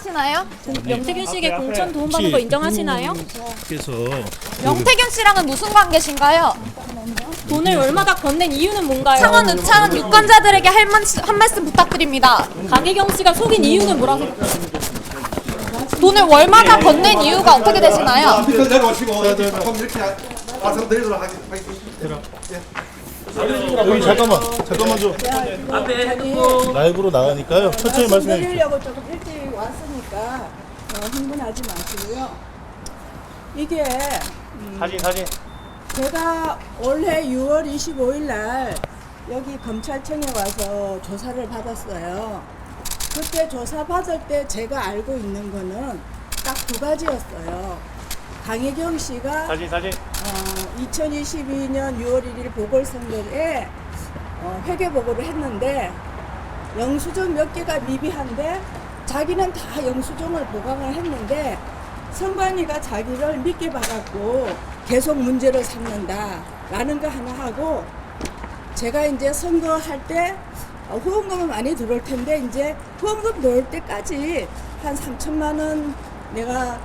인정하시나요? 명태균 씨에게 공천 도움받은 거 인정하시나요? 그래서 명태균 씨랑은 무슨 관계신가요? 돈을 얼마나 건넨 이유는 뭔가요? 창원 의창 유권자들에게 한 말씀 부탁드립니다. 강혜경 씨가 속인 이유는 뭐라고? 돈을 월마다 건넨 이유가 어떻게 되시나요? 밑에 내려오시고 이렇게 말씀드리도록 하겠습니다. 여기 잠깐만 좀 라이브로 나가니까요. 천천히 말씀해 주세요. 드리려고 조금 일찍 왔으니까 흥분하지 마시고요. 이게 사진. 제가 올해 6월 25일 날 여기 검찰청에 와서 조사를 받았어요. 그때 조사 받을 때 제가 알고 있는 거는 딱 두 가지였어요. 강혜경 씨가 2022년 6월 1일 보궐선거에 회계보고를 했는데 영수증 몇 개가 미비한데 자기는 다 영수증을 보강을 했는데 선관위가 자기를 믿게 받았고 계속 문제를 삼는다 라는 거 하나 하고, 제가 이제 선거할 때 후원금은 많이 들어올 텐데 이제 후원금 넣을 때까지 한 3천만 원 내가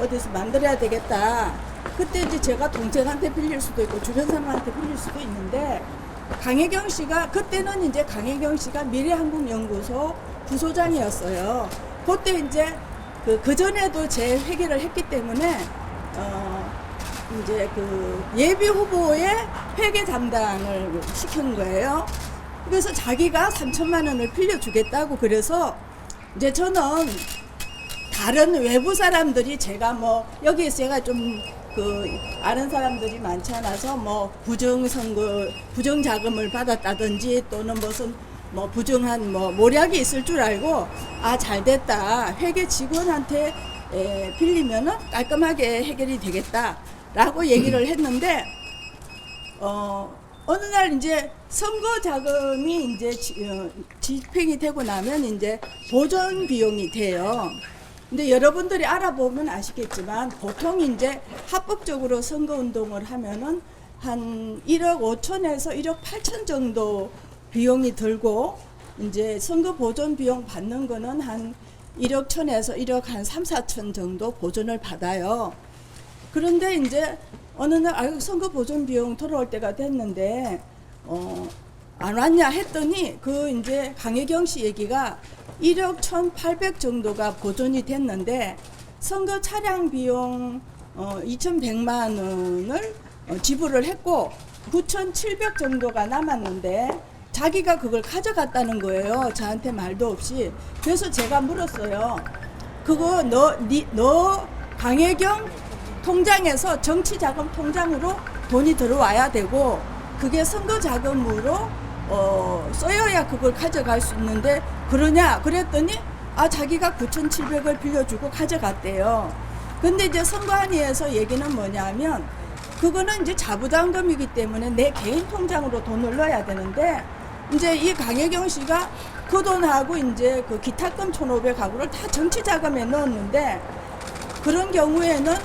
어디서 만들어야 되겠다. 그때 이제 제가 동생한테 빌릴 수도 있고 주변 사람한테 빌릴 수도 있는데, 강혜경 씨가 그때는 이제 강혜경 씨가 미래한국연구소 부소장이었어요. 그때 이제 그 전에도 제 회계를 했기 때문에 이제 그 예비 후보의 회계 담당을 시킨 거예요. 그래서 자기가 3천만 원을 빌려주겠다고. 그래서 이제 저는 다른 외부 사람들이 제가 뭐 여기에서 제가 좀 그 아는 사람들이 많지 않아서 뭐 부정 자금을 받았다든지 또는 무슨 뭐 부정한 뭐 모략이 있을 줄 알고 잘 됐다, 회계 직원한테 빌리면은 깔끔하게 해결이 되겠다라고 얘기를 했는데 어느 날 이제 선거 자금이 이제 집행이 되고 나면 이제 보존 비용이 돼요. 근데 여러분들이 알아보면 아시겠지만 보통 이제 합법적으로 선거 운동을 하면은 한 1억 5천에서 1억 8천 정도 비용이 들고, 이제 선거 보존 비용 받는 거는 한 1억 천에서 1억 한 3, 4천 정도 보존을 받아요. 그런데 이제 어느 날 선거 보존 비용 돌아올 때가 됐는데 안 왔냐 했더니 그 이제 강혜경 씨 얘기가 1억 1,800 정도가 보존이 됐는데 선거 차량 비용 2,100만 원을 지불을 했고 9,700 정도가 남았는데 자기가 그걸 가져갔다는 거예요. 저한테 말도 없이. 그래서 제가 물었어요. 그거 너 강혜경 통장에서 정치자금 통장으로 돈이 들어와야 되고 그게 선거자금으로 써야 그걸 가져갈 수 있는데 그러냐 그랬더니 자기가 9,700을 빌려주고 가져갔대요. 근데 이제 선관위에서 얘기는 뭐냐면 그거는 이제 자부담금이기 때문에 내 개인 통장으로 돈을 넣어야 되는데 이제 이 강혜경 씨가 그 돈하고 이제 그 기타금 1,500하고를 다 정치자금에 넣었는데 그런 경우에는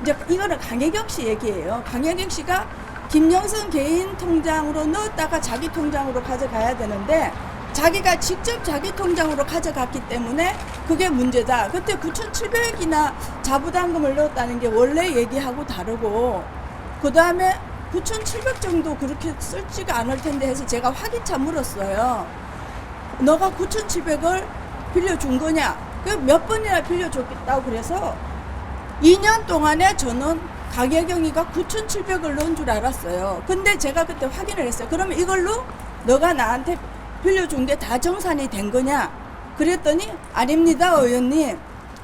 이제 이거는 강혜경 씨 얘기예요. 강혜경 씨가 김영선 개인 통장으로 넣었다가 자기 통장으로 가져가야 되는데 자기가 직접 자기 통장으로 가져갔기 때문에 그게 문제다. 그때 9,700이나 자부담금을 넣었다는 게 원래 얘기하고 다르고, 그 다음에 9,700 정도 그렇게 쓸지가 않을 텐데 해서 제가 확인차 물었어요. 너가 9,700을 빌려준 거냐? 몇 번이나 빌려줬다고. 그래서 2년 동안에 저는 강혜경이가 9,700을 넣은 줄 알았어요. 근데 제가 그때 확인을 했어요. 그러면 이걸로 너가 나한테 빌려준 게 다 정산이 된 거냐? 그랬더니 아닙니다, 의원님.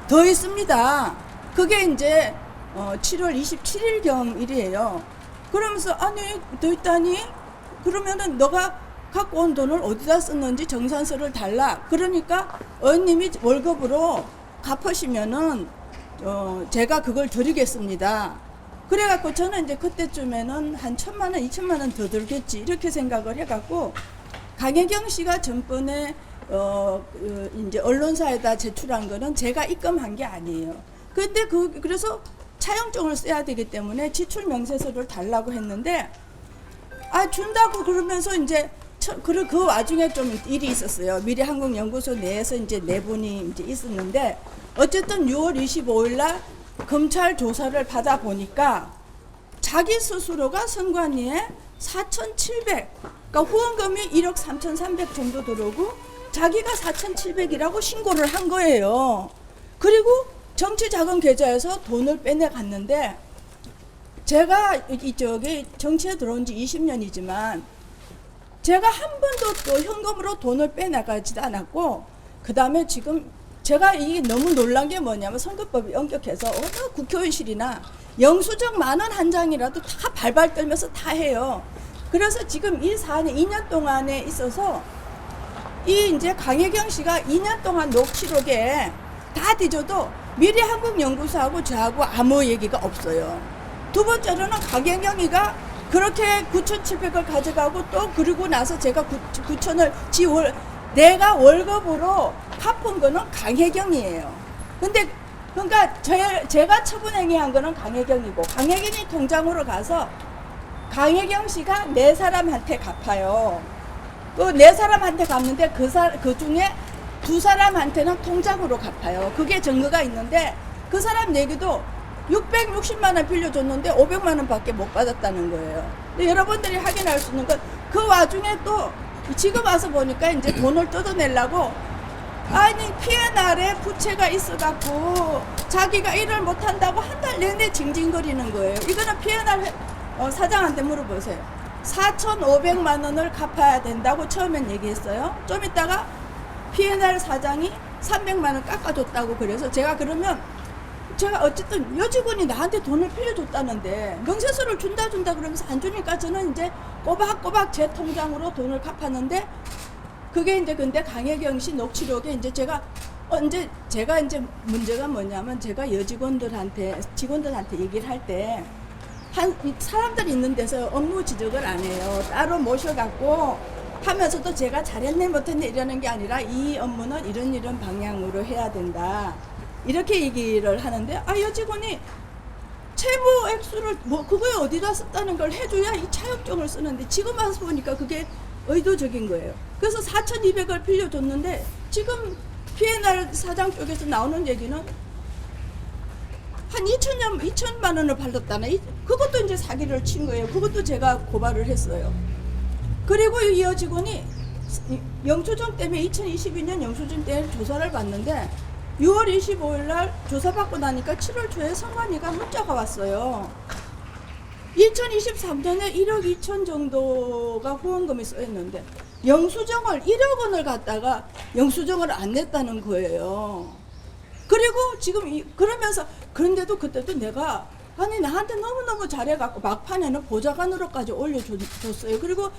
더 있습니다. 그게 이제 7월 27일경 일이에요. 그러면서 아니 더 있다니? 그러면은 너가 갖고 온 돈을 어디다 썼는지 정산서를 달라. 그러니까 의원님이 월급으로 갚으시면은 제가 그걸 드리겠습니다. 그래갖고 저는 이제 그때쯤에는 한 1,000만 원, 2,000만 원 더 들겠지 이렇게 생각을 해갖고 강혜경 씨가 전번에 이제 언론사에다 제출한 거는 제가 입금한 게 아니에요. 근데 그래서 차용증을 써야 되기 때문에 지출 명세서를 달라고 했는데 준다고 그러면서 이제 그 와중에 좀 일이 있었어요. 미래한국연구소 내에서 이제 내분이 이제 있었는데 어쨌든 6월 25일 날 검찰 조사를 받아 보니까 자기 스스로가 선관위에 4,700, 그러니까 후원금이 1억 3,300 정도 들어오고 자기가 4,700이라고 신고를 한 거예요. 그리고 정치자금 계좌에서 돈을 빼내 갔는데 제가 이쪽에 정치에 들어온 지 20년이지만 제가 한 번도 또 현금으로 돈을 빼나가지도 않았고, 그 다음에 지금 제가 이게 너무 놀란 게 뭐냐면 선거법이 엄격해서 어느 국회의원실이나 영수증 10,000원 한 장이라도 다 발발 떨면서 다 해요. 그래서 지금 이 사안이 2년 동안에 있어서 이 이제 강혜경 씨가 2년 동안 녹취록에 다 뒤져도 미래한국연구소하고 저하고 아무 얘기가 없어요. 두 번째로는 강혜경이가 그렇게 9,700을 가져가고 또 그리고 나서 제가 9,000을 내가 월급으로 갚은 거는 강혜경이에요. 근데 그러니까 제가 처분행위한 거는 강혜경이고 강혜경이 통장으로 가서 강혜경 씨가 4사람한테 갚아요. 그 4사람한테 갚는데 그 중에 2사람한테는 통장으로 갚아요. 그게 증거가 있는데 그 사람 얘기도 660만 원 빌려줬는데 500만 원밖에 못 받았다는 거예요. 근데 여러분들이 확인할 수 있는 건 그 와중에 또 지금 와서 보니까 이제 돈을 뜯어내려고 아니 P&R에 부채가 있어갖고 자기가 일을 못한다고 한 달 내내 징징거리는 거예요. 이거는 P&R 사장한테 물어보세요. 4,500만 원을 갚아야 된다고 처음엔 얘기했어요. 좀 있다가 P&R 사장이 300만 원 깎아줬다고 그래서 제가 어쨌든 여직원이 나한테 돈을 빌려줬다는데 명세서를 준다 그러면서 안 주니까 저는 이제 꼬박꼬박 제 통장으로 돈을 갚았는데 그게 이제 근데 강혜경 씨 녹취록에 이제 제가 이제 문제가 뭐냐면 제가 직원들한테 얘기를 할 때 사람들이 있는 데서 업무 지적을 안 해요. 따로 모셔갖고 하면서도 제가 잘했네 못했네 이러는 게 아니라 이 업무는 이런 방향으로 해야 된다. 이렇게 얘기를 하는데 여직원이 채무 액수를 그거에 어디다 썼다는 걸 해줘야 이 차용증을 쓰는데 지금 와서 보니까 그게 의도적인 거예요. 그래서 4,200을 빌려줬는데 지금 P&R 사장 쪽에서 나오는 얘기는 한 2천만 원을 받았다네. 그것도 이제 사기를 친 거예요. 그것도 제가 고발을 했어요. 그리고 이 여직원이 영수증 때문에 2022년 영수증 때문에 조사를 받는데 6월 25일 날 조사받고 나니까 7월 초에 선관위가 문자가 왔어요. 2023년에 1억 2천 정도가 후원금이 써있는데 영수증을 1억 원을 갖다가 영수증을 안 냈다는 거예요. 그리고 지금 그러면서 그런데도 그때도 내가 나한테 너무너무 잘해갖고 막판에는 보좌관으로까지 올려줬어요. 그리고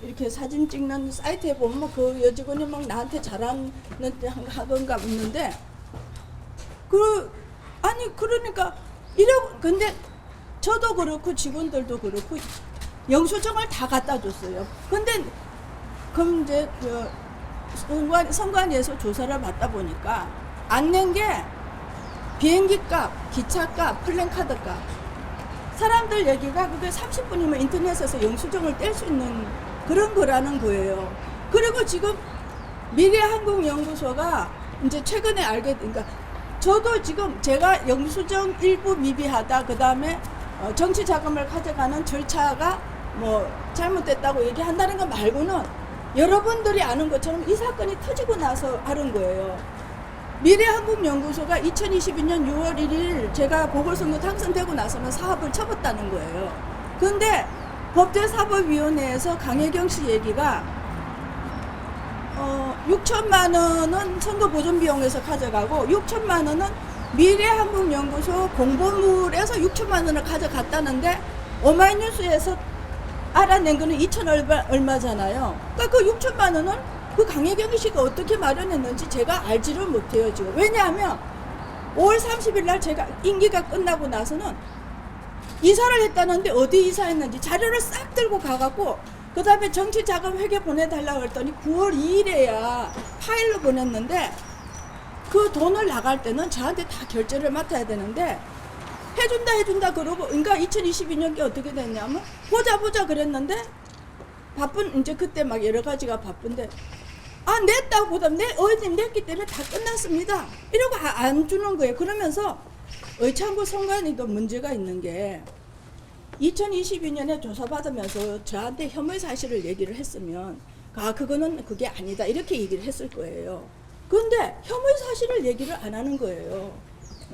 이렇게 사진 찍는 사이트에 보면 그 여직원이 막 나한테 잘하는 하던가 묻는데 그러니까 근데 저도 그렇고 직원들도 그렇고 영수증을 다 갖다 줬어요. 근데 그럼 이제 선관위에서 조사를 받다 보니까 안 낸 게 비행기 값, 기차 값, 플랜카드 값. 사람들 얘기가 그게 30분이면 인터넷에서 영수증을 뗄 수 있는 그런 거라는 거예요. 그리고 지금 미래한국연구소가 이제 최근에 그러니까 저도 지금 제가 영수증 일부 미비하다, 그 다음에 정치 자금을 가져가는 절차가 잘못됐다고 얘기한다는 거 말고는 여러분들이 아는 것처럼 이 사건이 터지고 나서 알은 거예요. 미래한국연구소가 2022년 6월 1일 제가 보궐선거 당선되고 나서는 사업을 접었다는 거예요. 근데 법제사법위원회에서 강혜경 씨 얘기가 6천만 원은 선거보존비용에서 가져가고 6천만 원은 미래한국연구소 공보물에서 6천만 원을 가져갔다는데 오마이뉴스에서 알아낸 거는 2천 얼마잖아요. 그러니까 그 6천만 원은 그 강혜경 씨가 어떻게 마련했는지 제가 알지를 못해요 지금. 왜냐하면 5월 30일 날 제가 임기가 끝나고 나서는 이사를 했다는데 어디 이사했는지 자료를 싹 들고 가갖고 그 다음에 정치자금 회계 보내달라고 했더니 9월 2일에야 파일로 보냈는데 그 돈을 나갈 때는 저한테 다 결제를 맡아야 되는데 해준다 그러고 그러니까 2022년게 어떻게 됐냐면 보자 그랬는데 바쁜 이제 그때 막 여러 가지가 바쁜데 아 냈다고 보다 내 의원님 냈기 때문에 다 끝났습니다. 이러고 안 주는 거예요. 그러면서 의창구 선관위도 문제가 있는 게 2022년에 조사받으면서 저한테 혐의 사실을 얘기를 했으면 아 그거는 그게 아니다 이렇게 얘기를 했을 거예요. 그런데 혐의 사실을 얘기를 안 하는 거예요.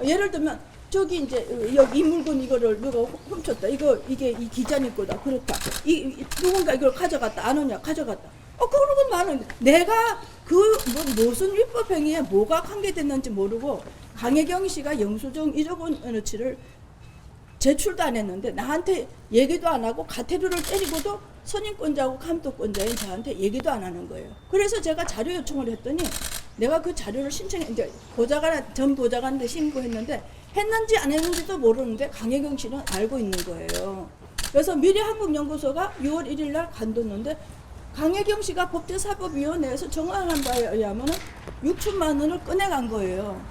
예를 들면 저기 이제 여기 이 물건 이거를 누가 훔쳤다. 이게 이 기자님 거다. 그렇다. 누군가 이걸 가져갔다. 안 오냐? 가져갔다. 그러고 나는 내가 무슨 위법 행위에 뭐가 관계됐는지 모르고 강혜경 씨가 영수증 1억 원어치를 제출도 안 했는데 나한테 얘기도 안 하고 가태료를 때리고도 선임권자하고 감독권자인 저한테 얘기도 안 하는 거예요. 그래서 제가 자료 요청을 했더니 내가 그 자료를 이제 전 보좌관한테 신고했는데 했는지 안 했는지도 모르는데 강혜경 씨는 알고 있는 거예요. 그래서 미래한국연구소가 6월 1일 날 간뒀는데 강혜경 씨가 법제사법위원회에서 정황한 바에 의하면 6천만 원을 꺼내간 거예요.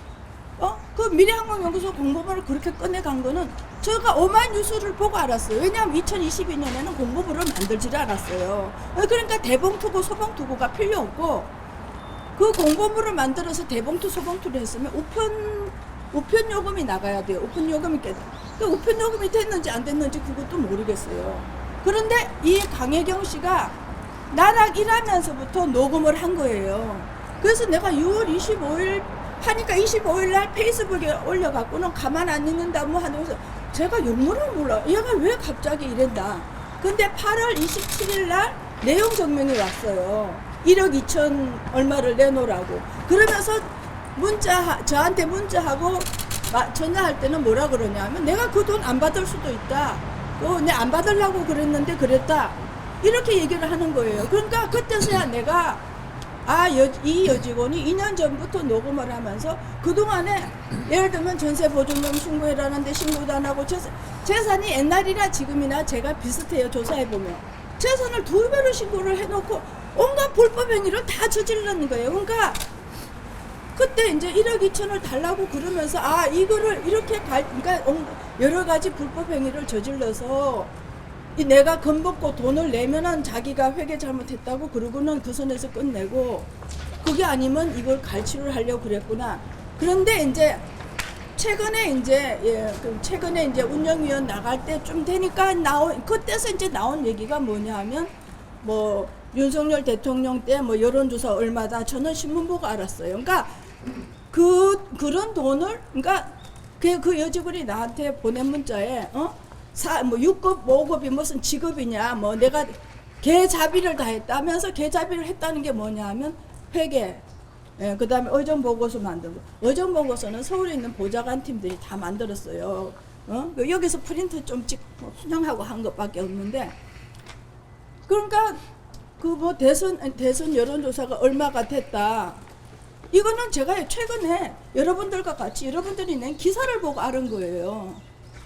그 미래한국연구소 공모부를 그렇게 꺼내간 거는 제가 오마이뉴스를 보고 알았어요. 왜냐하면 2022년에는 공모부를 만들지를 않았어요. 그러니까 대봉투고 소봉투고가 필요 없고 그 공모부를 만들어서 대봉투 소봉투를 했으면 우편 요금이 나가야 돼요. 우편 요금이 그 우편 요금이 됐는지 안 됐는지 그것도 모르겠어요. 그런데 이 강혜경 씨가 나랑 일하면서부터 녹음을 한 거예요. 그래서 내가 6월 25일 하니까 25일 날 페이스북에 올려갖고는 가만 안 있는다 뭐 하면서 제가 영문을 몰라. 얘가 왜 갑자기 이랬나. 근데 8월 27일 날 내용 증명이 왔어요. 1억 2천 얼마를 내놓으라고. 그러면서 저한테 문자하고 전화할 때는 뭐라 그러냐면 내가 그 돈 안 받을 수도 있다. 내 안 받으려고 그랬는데 그랬다. 이렇게 얘기를 하는 거예요. 그러니까 그때서야 내가 이 여직원이 2년 전부터 녹음을 하면서 그동안에 예를 들면 전세보증금 신고해라는데 신고도 안 하고 재산이 옛날이나 지금이나 제가 비슷해요. 조사해보면 재산을 2배로 신고를 해놓고 온갖 불법 행위를 다 저지르는 거예요. 그러니까 그때 이제 1억 2천을 달라고 그러면서 이거를 이렇게 그러니까 여러 가지 불법 행위를 저질러서 내가 겁먹고 돈을 내면은 자기가 회계 잘못했다고 그러고는 그 선에서 끝내고 그게 아니면 이걸 갈취를 하려고 그랬구나. 그런데 이제 최근에 이제 운영위원 나갈 때 좀 되니까 그때서 이제 나온 얘기가 뭐냐 하면 뭐 윤석열 대통령 때 뭐 여론조사 얼마다 저는 신문 보고 알았어요. 그러니까 그런 돈을 그러니까 그 여직원이 나한테 보낸 문자에 6급, 5급이 무슨 직업이냐, 뭐 내가 개자비를 다 했다면서 개자비를 했다는 게 뭐냐 하면 회계, 그 다음에 의정보고서 만들고, 의정보고서는 서울에 있는 보좌관 팀들이 다 만들었어요. 여기서 프린트 좀 찍고 수정하고 한 것밖에 없는데, 그러니까 그 뭐 대선 여론조사가 얼마가 됐다. 이거는 제가 최근에 여러분들과 같이 여러분들이 낸 기사를 보고 알은 거예요.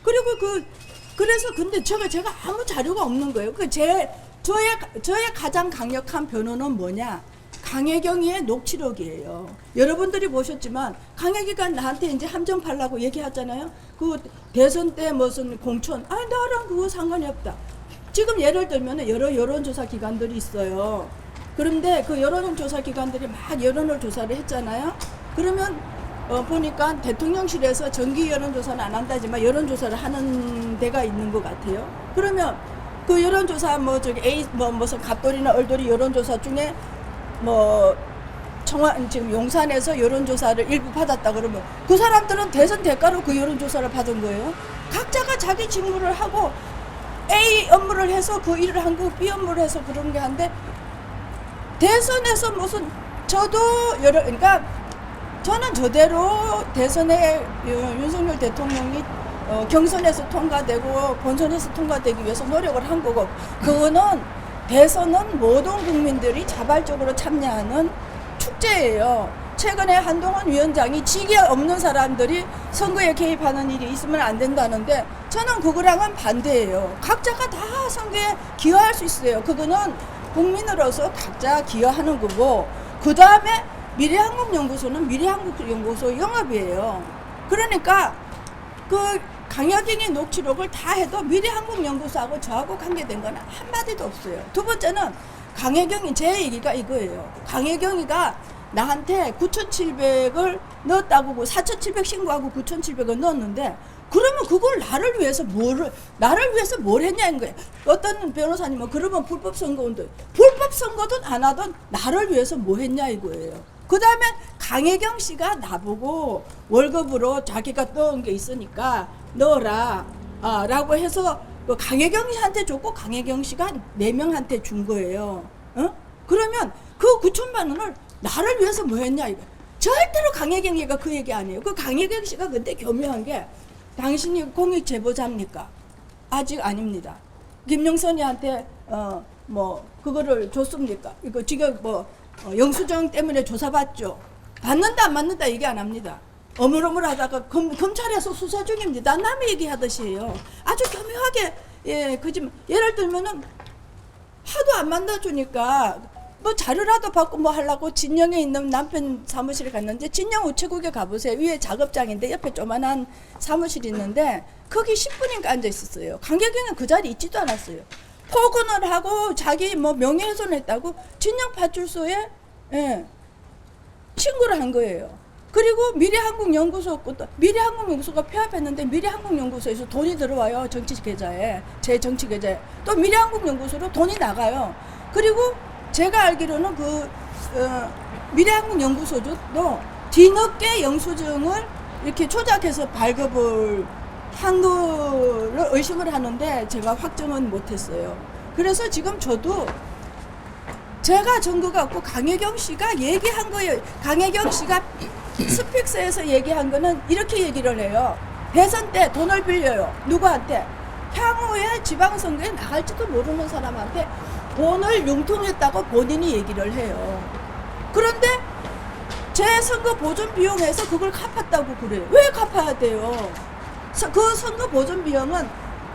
그리고 그래서 근데 제가 아무 자료가 없는 거예요. 저의 가장 강력한 변호는 뭐냐? 강혜경이의 녹취록이에요. 여러분들이 보셨지만 강혜경이가 나한테 이제 함정 팔라고 얘기하잖아요. 그 대선 때 무슨 공천, 나랑 그거 상관이 없다. 지금 예를 들면 여러 여론조사 기관들이 있어요. 그런데 그 여론조사 기관들이 막 여론을 조사를 했잖아요. 그러면 보니까 대통령실에서 정기 여론조사는 안 한다지만 여론조사를 하는 데가 있는 것 같아요. 그러면 그 여론조사 무슨 갑돌이나 얼돌이 여론조사 중에 지금 용산에서 여론조사를 일부 받았다 그러면 그 사람들은 대선 대가로 그 여론조사를 받은 거예요. 각자가 자기 직무를 하고 A 업무를 해서 그 일을 한 거고 B 업무를 해서 그런 게 한데 대선에서 그러니까 저는 저대로 대선에 윤석열 대통령이 경선에서 통과되고 본선에서 통과되기 위해서 노력을 한 거고 그거는 대선은 모든 국민들이 자발적으로 참여하는 축제예요. 최근에 한동훈 위원장이 직위 없는 사람들이 선거에 개입하는 일이 있으면 안 된다는데 저는 그거랑은 반대예요. 각자가 다 선거에 기여할 수 있어요. 그거는 국민으로서 각자 기여하는 거고 그 다음에 미래한국연구소는 미래한국연구소 영업이에요. 그러니까 강야경의 녹취록을 다 해도 미래한국연구소하고 저하고 관계된 건 한마디도 없어요. 두 번째는 강혜경이 제 얘기가 이거예요. 강혜경이가 나한테 9,700을 넣었다고 4,700 신고하고 9,700을 넣었는데 그러면 그걸 나를 위해서 뭘 했냐는 거예요. 어떤 변호사님은 그러면 불법 선거운동, 불법 선거든 안 하든 나를 위해서 뭐 했냐 이거예요. 그 다음에 강혜경 씨가 나보고 월급으로 자기가 넣은 게 있으니까 넣어라 라고 해서 그 강혜경 씨한테 줬고 강혜경 씨가 4명한테 준 거예요. 어? 그러면 그 9천만 원을 나를 위해서 뭐 했냐 이거. 절대로 강혜경이가 그 얘기 아니에요. 그 강혜경 씨가 근데 교묘한 게 당신이 공익 제보자입니까? 아직 아닙니다. 김영선이한테 뭐 그거를 줬습니까? 이거 지금 영수증 때문에 조사받죠. 받는다 안 받는다 얘기 안 합니다. 어물어물하다가 검찰에서 수사 중입니다. 남의 얘기하듯이 해요. 아주 교묘하게 그지만 예를 들면은 하도 안 만나주니까 뭐 자료라도 받고 뭐 하려고 진영에 있는 남편 사무실에 갔는데 진영 우체국에 가보세요. 위에 작업장인데 옆에 조만한 사무실이 있는데 거기 10분인가 앉아 있었어요. 강혜경은 그 자리에 있지도 않았어요. 포근을 하고 자기 뭐 명예훼손했다고 진영 파출소에 신고를 한 거예요. 그리고 미래한국연구소가 폐업했는데 미래한국연구소에서 돈이 들어와요. 정치 계좌에, 제 정치 계좌에. 또 미래한국연구소로 돈이 나가요. 그리고 제가 알기로는 미래한국연구소도 뒤늦게 영수증을 이렇게 조작해서 발급을 한 거를 의심을 하는데 제가 확정은 못했어요. 그래서 지금 저도 제가 증거가 없고 강혜경 씨가 얘기한 거예요. 강혜경 씨가 스픽스에서 얘기한 거는 이렇게 얘기를 해요. 대선 때 돈을 빌려요. 누구한테? 향후에 지방선거에 나갈지도 모르는 사람한테 돈을 융통했다고 본인이 얘기를 해요. 그런데 제 선거 보존 비용에서 그걸 갚았다고 그래요. 왜 갚아야 돼요? 그 선거 보존 비용은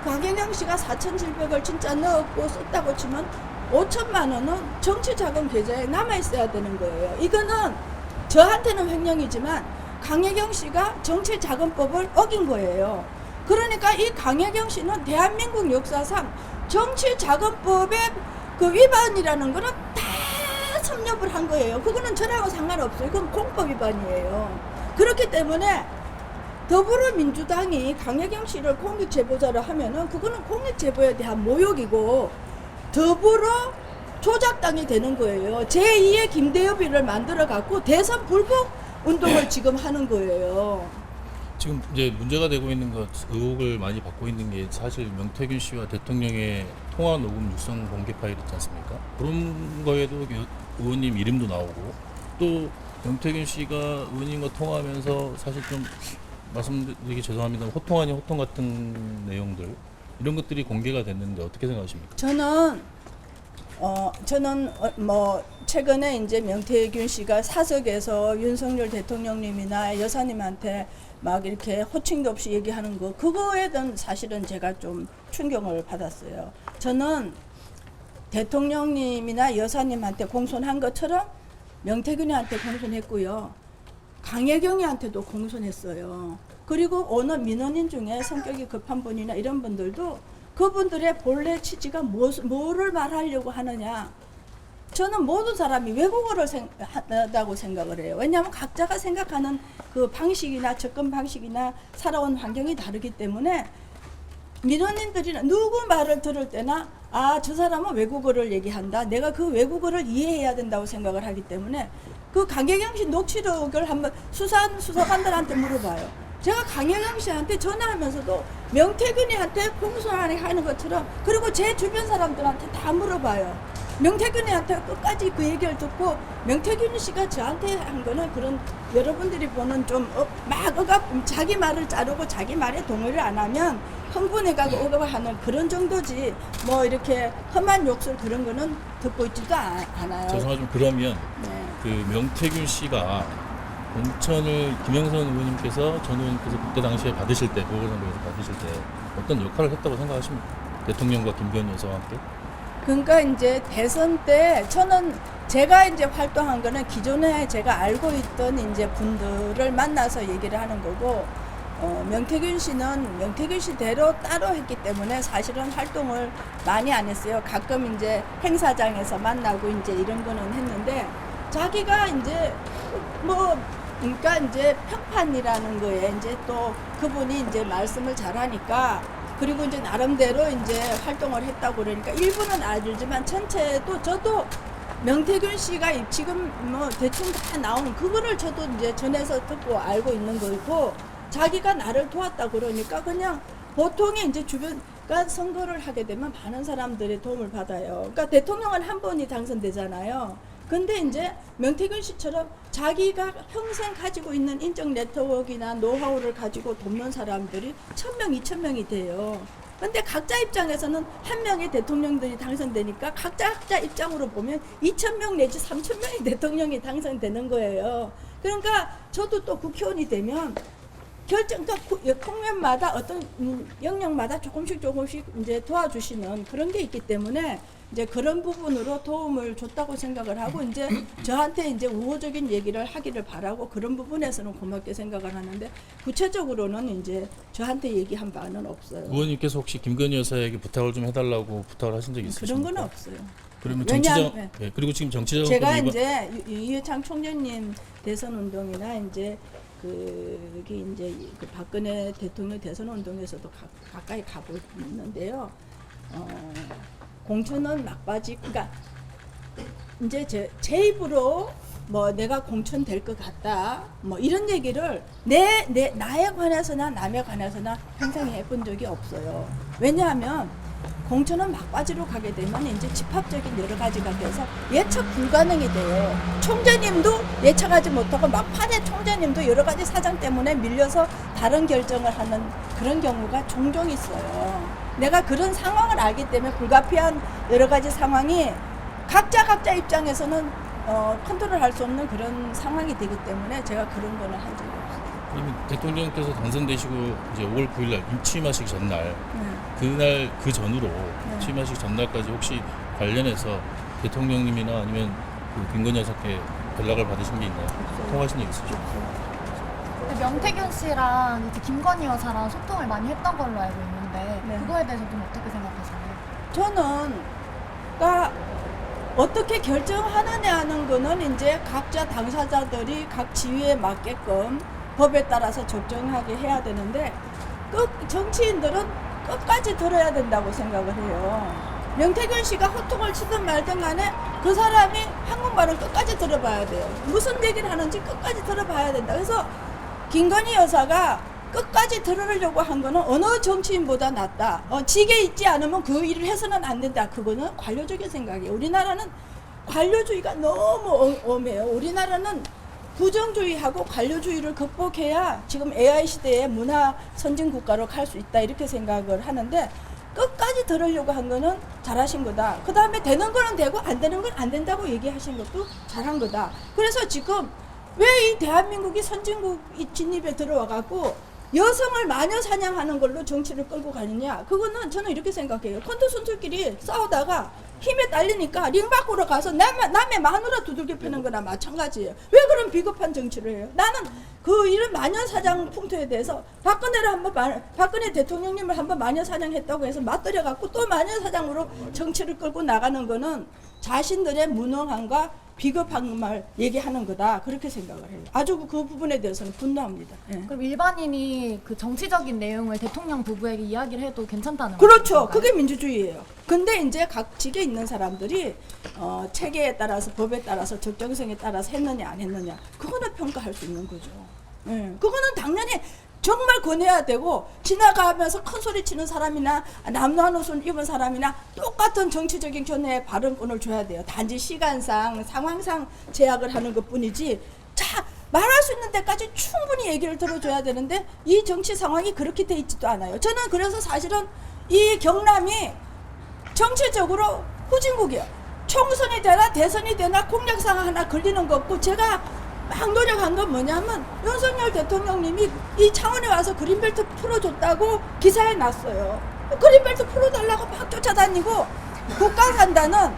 강혜경 씨가 4,700을 진짜 넣었고 썼다고 치면 5천만 원은 정치자금 계좌에 남아있어야 되는 거예요. 이거는 저한테는 횡령이지만 강혜경 씨가 정치자금법을 어긴 거예요. 그러니까 이 강혜경 씨는 대한민국 역사상 정치자금법의 그 위반이라는 거는 다 섭렵을 한 거예요. 그거는 저랑은 상관없어요. 이건 공법 위반이에요. 그렇기 때문에 더불어민주당이 강혜경 씨를 공익제보자로 하면은 그거는 공익제보에 대한 모욕이고 더불어 조작당이 되는 거예요. 제2의 김대엽이를 만들어 갖고 대선 불복 운동을 지금 하는 거예요. 지금 이제 문제가 되고 있는 것, 의혹을 많이 받고 있는 게 사실 명태균 씨와 대통령의 통화 녹음 육성 공개 파일 있지 않습니까? 그런 거에도 의원님 이름도 나오고 또 명태균 씨가 의원님과 통화하면서 사실 좀 말씀드리기 죄송합니다. 호통 아닌 호통 같은 내용들 이런 것들이 공개가 됐는데 어떻게 생각하십니까? 저는 뭐 최근에 이제 명태균 씨가 사석에서 윤석열 대통령님이나 여사님한테 막 이렇게 호칭도 없이 얘기하는 거 그거에 대한 사실은 제가 좀 충격을 받았어요. 저는 대통령님이나 여사님한테 공손한 것처럼 명태균이한테 공손했고요. 강혜경이한테도 공손했어요. 그리고 어느 민원인 중에 성격이 급한 분이나 이런 분들도 그분들의 본래 취지가 뭐를 말하려고 하느냐. 저는 모든 사람이 외국어를 한다고 생각을 해요. 왜냐하면 각자가 생각하는 그 방식이나 접근 방식이나 살아온 환경이 다르기 때문에 민원인들이나 누구 말을 들을 때나 저 사람은 외국어를 얘기한다. 내가 그 외국어를 이해해야 된다고 생각을 하기 때문에 그 강혜경 씨 녹취록을 한번 수사관들한테 물어봐요. 제가 강혜경 씨한테 전화하면서도 명태균이한테 공손하게 하는 것처럼 그리고 제 주변 사람들한테 다 물어봐요. 명태균이한테 끝까지 그 얘기를 듣고 명태균 씨가 저한테 한 거는 그런 여러분들이 보는 좀 자기 말을 자르고 자기 말에 동의를 안 하면 흥분해가고 억압하는 그런 정도지 뭐 이렇게 험한 욕설 그런 거는 듣고 있지도 않아요. 죄송하지만 그러면 네. 그 명태균 씨가 공천을 김영선 의원님께서 전 의원님께서 그때 당시에 받으실 때 보궐선거에서 받으실 때 어떤 역할을 했다고 생각하십니까? 대통령과 김기현 여사와 함께? 그러니까 이제 대선 때 저는 제가 이제 활동한 거는 기존에 제가 알고 있던 이제 분들을 만나서 얘기를 하는 거고 명태균 씨는 명태균 씨대로 따로 했기 때문에 사실은 활동을 많이 안 했어요. 가끔 이제 행사장에서 만나고 이제 이런 거는 했는데 자기가 이제 뭐 그러니까 이제 평판이라는 거에 이제 또 그분이 이제 말씀을 잘하니까 그리고 이제 나름대로 이제 활동을 했다고 그러니까 일부는 알지만 전체도 저도 명태균 씨가 지금 뭐 대충 다 나온 그거를 저도 이제 전에서 듣고 알고 있는 거고 자기가 나를 도왔다 그러니까 그냥 보통의 이제 주변가 선거를 하게 되면 많은 사람들의 도움을 받아요. 그러니까 대통령은 한 번이 당선되잖아요. 근데 이제 명태균 씨처럼 자기가 평생 가지고 있는 인적 네트워크나 노하우를 가지고 돕는 사람들이 1000명, 2000명이 돼요. 근데 각자 입장에서는 한 명의 대통령들이 당선되니까 각자 입장으로 보면 2000명 내지 3000명의 대통령이 당선되는 거예요. 그러니까 저도 또 국회의원이 되면 그러니까 국면마다 어떤 영역마다 조금씩 이제 도와주시는 그런 게 있기 때문에 이제 그런 부분으로 도움을 줬다고 생각을 하고 이제 저한테 이제 우호적인 얘기를 하기를 바라고 그런 부분에서는 고맙게 생각을 하는데 구체적으로는 이제 저한테 얘기한 바는 없어요. 의원님께서 혹시 김건희 여사에게 부탁을 좀 해달라고 부탁을 하신 적이 있으십니까? 그런 건 없어요. 그러면 왜냐하면 정치적 예, 그리고 지금 정치적 제가 이제 이회창 총재님 대선 운동이나 이제 그게 이제 그 박근혜 대통령 대선 운동에서도 가까이 가고 있는데요. 공천은 막바지, 그러니까 이제 제 입으로 뭐 내가 공천 될 것 같다, 뭐 이런 얘기를 나에 관해서나 남에 관해서나 평생 해본 적이 없어요. 왜냐하면 공천은 막바지로 가게 되면 이제 집합적인 여러 가지가 돼서 예측 불가능이 돼요. 총재님도 예측하지 못하고 막판에 총재님도 여러 가지 사정 때문에 밀려서 다른 결정을 하는 그런 경우가 종종 있어요. 내가 그런 상황을 알기 때문에 불가피한 여러 가지 상황이 각자 입장에서는 컨트롤할 수 없는 그런 상황이 되기 때문에 제가 그런 거는 한 적이 없어요. 그러면 대통령께서 당선되시고 이제 5월 9일날 취임하시기 전날 그날 그 전으로 취임하시기 전날까지 혹시 관련해서 대통령님이나 아니면 그 김건희 여사께 연락을 받으신 게 있나요? 통화하신 적 있으시죠? 명태균 씨랑 이제 김건희 여사랑 소통을 많이 했던 걸로 알고 있는데 네. 그거에 대해서 좀 어떻게 생각하세요? 저는 그러니까 어떻게 결정하느냐 하는 거는 이제 각자 당사자들이 각 지위에 맞게끔 법에 따라서 적정하게 해야 되는데 정치인들은 끝까지 들어야 된다고 생각을 해요. 명태균 씨가 호통을 치든 말든 간에 그 사람이 한국말은 끝까지 들어봐야 돼요. 무슨 얘기를 하는지 끝까지 들어봐야 된다. 그래서 김건희 여사가 끝까지 들으려고 한 거는 어느 정치인보다 낫다. 직에 있지 않으면 그 일을 해서는 안 된다. 그거는 관료적인 생각이에요. 우리나라는 관료주의가 너무 엄해요. 우리나라는 부정주의하고 관료주의를 극복해야 지금 AI 시대의 문화 선진 국가로 갈 수 있다 이렇게 생각을 하는데 끝까지 들으려고 한 거는 잘하신 거다. 그 다음에 되는 거는 되고 안 되는 건 안 된다고 얘기하신 것도 잘한 거다. 그래서 지금 왜 이 대한민국이 선진국 진입에 들어와 갖고 여성을 마녀 사냥하는 걸로 정치를 끌고 가느냐? 그거는 저는 이렇게 생각해요. 컨트선수끼리 싸우다가 힘에 딸리니까 링 밖으로 가서 남의 마누라 두들겨 패는 거나 마찬가지예요. 왜 그런 비겁한 정치를 해요? 나는 그 이런 마녀 사냥 풍토에 대해서 박근혜 대통령님을 한번 마녀 사냥했다고 해서 맞들여 갖고 또 마녀 사냥으로 정치를 끌고 나가는 거는 자신들의 무능함과 비겁한 말 얘기하는 거다 그렇게 생각을 해요. 아주 그 부분에 대해서는 분노합니다. 예. 그럼 일반인이 그 정치적인 내용을 대통령 부부에게 이야기를 해도 괜찮다는 그렇죠. 말씀인가요? 그게 민주주의예요. 근데 이제 각 직에 있는 사람들이 체계에 따라서 법에 따라서 적정성에 따라서 했느냐 안 했느냐 그거는 평가할 수 있는 거죠. 예. 그거는 당연히 정말 권해야 되고 지나가면서 큰 소리 치는 사람이나 남노한 옷을 입은 사람이나 똑같은 정치적인 견해의 발언권을 줘야 돼요. 단지 시간상 상황상 제약을 하는 것뿐이지 말할 수 있는 데까지 충분히 얘기를 들어줘야 되는데 이 정치 상황이 그렇게 돼 있지도 않아요. 저는 그래서 사실은 이 경남이 정치적으로 후진국이에요. 총선이 되나 대선이 되나 공약상 하나 걸리는 거 없고 제가 막 노력한 건 뭐냐면 윤석열 대통령님이 이 창원에 와서 그린벨트 풀어줬다고 기사에 났어요. 그린벨트 풀어달라고 막 쫓아다니고 국가산단은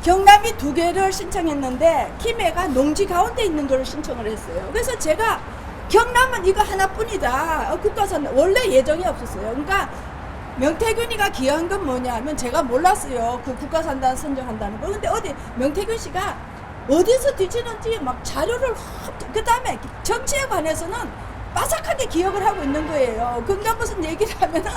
경남이 2개를 신청했는데 김해가 농지 가운데 있는 걸 신청을 했어요. 그래서 제가 경남은 이거 하나뿐이다. 국가산 원래 예정이 없었어요. 그러니까 명태균이가 기여한 건 뭐냐면 제가 몰랐어요. 그 국가산단 선정한다는 거. 근데 어디 명태균 씨가 어디서 뒤지는지 막 자료를 그 다음에 정치에 관해서는 빠삭하게 기억을 하고 있는 거예요. 그러니까 무슨 얘기를 하면은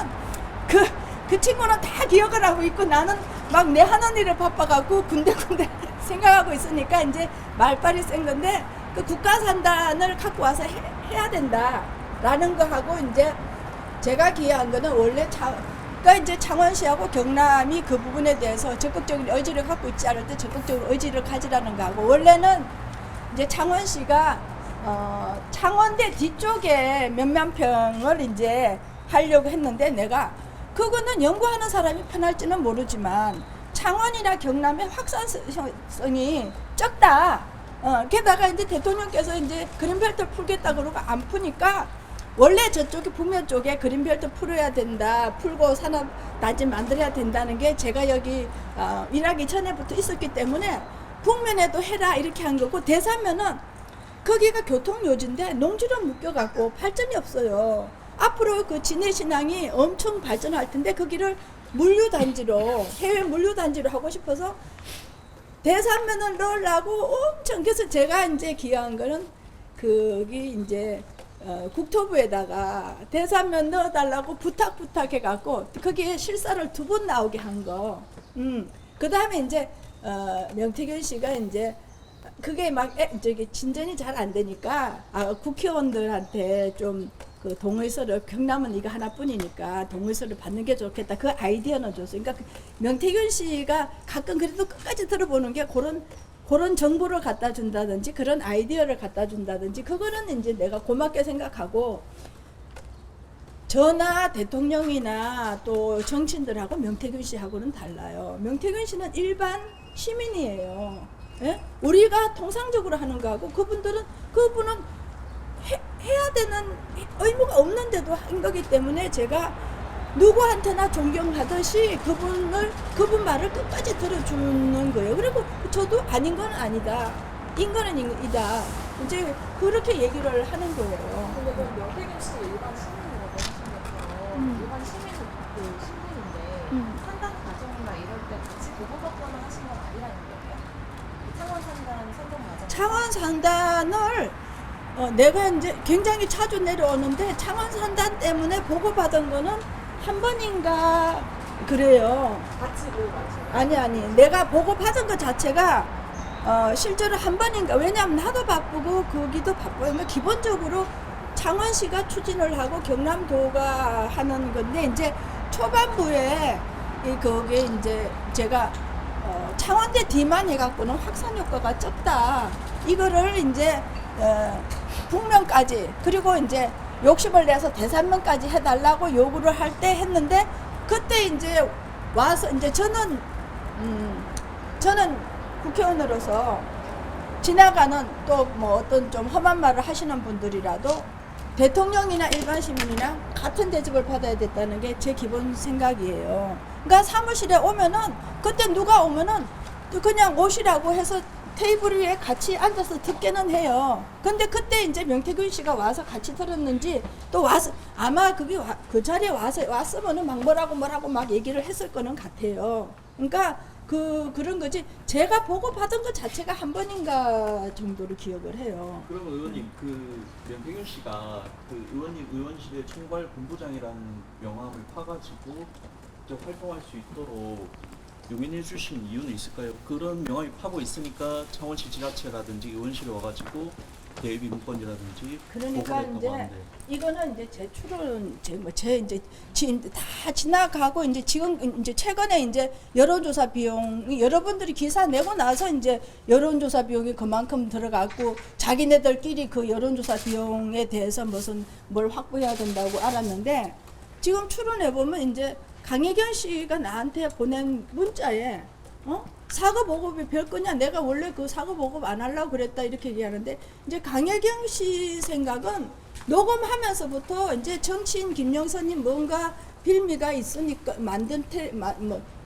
그 친구는 다 기억을 하고 있고 나는 막 내 하는 일에 바빠갖고 군데군데 생각하고 있으니까 이제 말빨이 센 건데 그 국가산단을 갖고 와서 해야 된다라는 거 하고 이제 제가 기여한 거는 원래 그러니까 이제 창원시하고 경남이 그 부분에 대해서 적극적인 의지를 갖고 있지 않을 때 적극적으로 의지를 가지라는 거하고 원래는 이제 창원시가 창원대 뒤쪽에 몇몇 평을 이제 하려고 했는데 내가 그거는 연구하는 사람이 편할지는 모르지만 창원이나 경남의 확산성이 적다. 게다가 이제 대통령께서 이제 그린벨트 풀겠다 그러고 안 푸니까 원래 저쪽에 북면 쪽에 그린벨트 풀어야 된다. 풀고 산업단지 만들어야 된다는 게 제가 여기 일하기 전에부터 있었기 때문에 북면에도 해라 이렇게 한 거고 대산면은 거기가 교통요지인데 농지로 묶여갖고 발전이 없어요. 앞으로 그 진해신항이 엄청 발전할 텐데 거기를 물류단지로 해외 물류단지로 하고 싶어서 대산면을 넣으려고 엄청 그래서 제가 이제 기여한 거는 거기 이제 국토부에다가 대산면 넣어달라고 부탁해갖고 거기에 실사를 2번 나오게 한 거. 그 다음에 이제 명태균 씨가 이제 그게 막 저기 진전이 잘 안 되니까 국회의원들한테 좀 그 동의서를 경남은 이거 하나뿐이니까 동의서를 받는 게 좋겠다. 그 아이디어는 줬어요. 그러니까 명태균 씨가 가끔 그래도 끝까지 들어보는 게 그런 정보를 갖다 준다든지 그런 아이디어를 갖다 준다든지 그거는 이제 내가 고맙게 생각하고 저나 대통령이나 또 정치인들하고 명태균 씨하고는 달라요. 명태균 씨는 일반 시민이에요. 예? 우리가 통상적으로 하는 거하고 그분은 해야 되는 의무가 없는데도 한 거기 때문에 제가 누구한테나 존경하듯이 그분 말을 끝까지 들어주는 거예요. 그리고 저도 아닌 건 아니다. 인간은 이다. 이제 그렇게 얘기를 하는 거예요. 근데 그럼 명태균 씨 일반 시민이라고 하신 것처럼 일반 시민 그 신분인데 판단 과정이나 이럴 때 같이 보고받거나 하신 건 아니라는 거예요? 창원 산단 선정 과정. 창원 산단을 내가 이제 굉장히 자주 내려오는데 창원 산단 때문에 보고받은 거는 한 번인가 그래요. 같이 보고받으신 아니 내가 보고받은 것 자체가 실제로 한 번인가 왜냐면 나도 바쁘고 거기도 바빠요. 그러니까 기본적으로 창원시가 추진을 하고 경남도가 하는 건데 이제 초반부에 거기에 이제 제가 창원대 뒤만 해갖고는 확산 효과가 적다. 이거를 이제 북면까지 그리고 이제 욕심을 내서 대산면까지 해달라고 요구를 할 때 했는데 그때 이제 와서 이제 저는 국회의원으로서 지나가는 또 뭐 어떤 좀 험한 말을 하시는 분들이라도 대통령이나 일반 시민이나 같은 대접을 받아야 됐다는 게 제 기본 생각이에요. 그러니까 사무실에 오면은 그때 누가 오면은 그냥 오시라고 해서 테이블 위에 같이 앉아서 듣게는 해요. 근데 그때 이제 명태균 씨가 와서 같이 들었는지 또 와서 아마 그 자리에 왔으면은 막 뭐라고 막 얘기를 했을 거는 같아요. 그러니까 그런 거지. 제가 보고 받은 것 자체가 한 번인가 정도로 기억을 해요. 그러면 의원님 그 명태균 씨가 그 의원님 의원실의 총괄 본부장이라는 명함을 파가지고 활동할 수 있도록 용인해 주신 이유는 있을까요? 그런 명함이 파고 있으니까 창원시 지자체라든지 의원실에 와가지고 대외 문건이라든지 그러니까 보고를 했다고 이제 하는데 이거는 이제 제 출은 제 다 지나가고 이제 지금 이제 최근에 이제 여론조사 비용 여러분들이 기사 내고 나서 이제 여론조사 비용이 그만큼 들어갔고 자기네들끼리 그 여론조사 비용에 대해서 뭘 확보해야 된다고 알았는데 지금 출은해 보면 이제 강혜경 씨가 나한테 보낸 문자에 사고 보급이 별 거냐? 내가 원래 그 사고 보급 안 하려고 그랬다 이렇게 얘기하는데 이제 강혜경 씨 생각은 녹음하면서부터 이제 정치인 김영선님 뭔가 빌미가 있으니까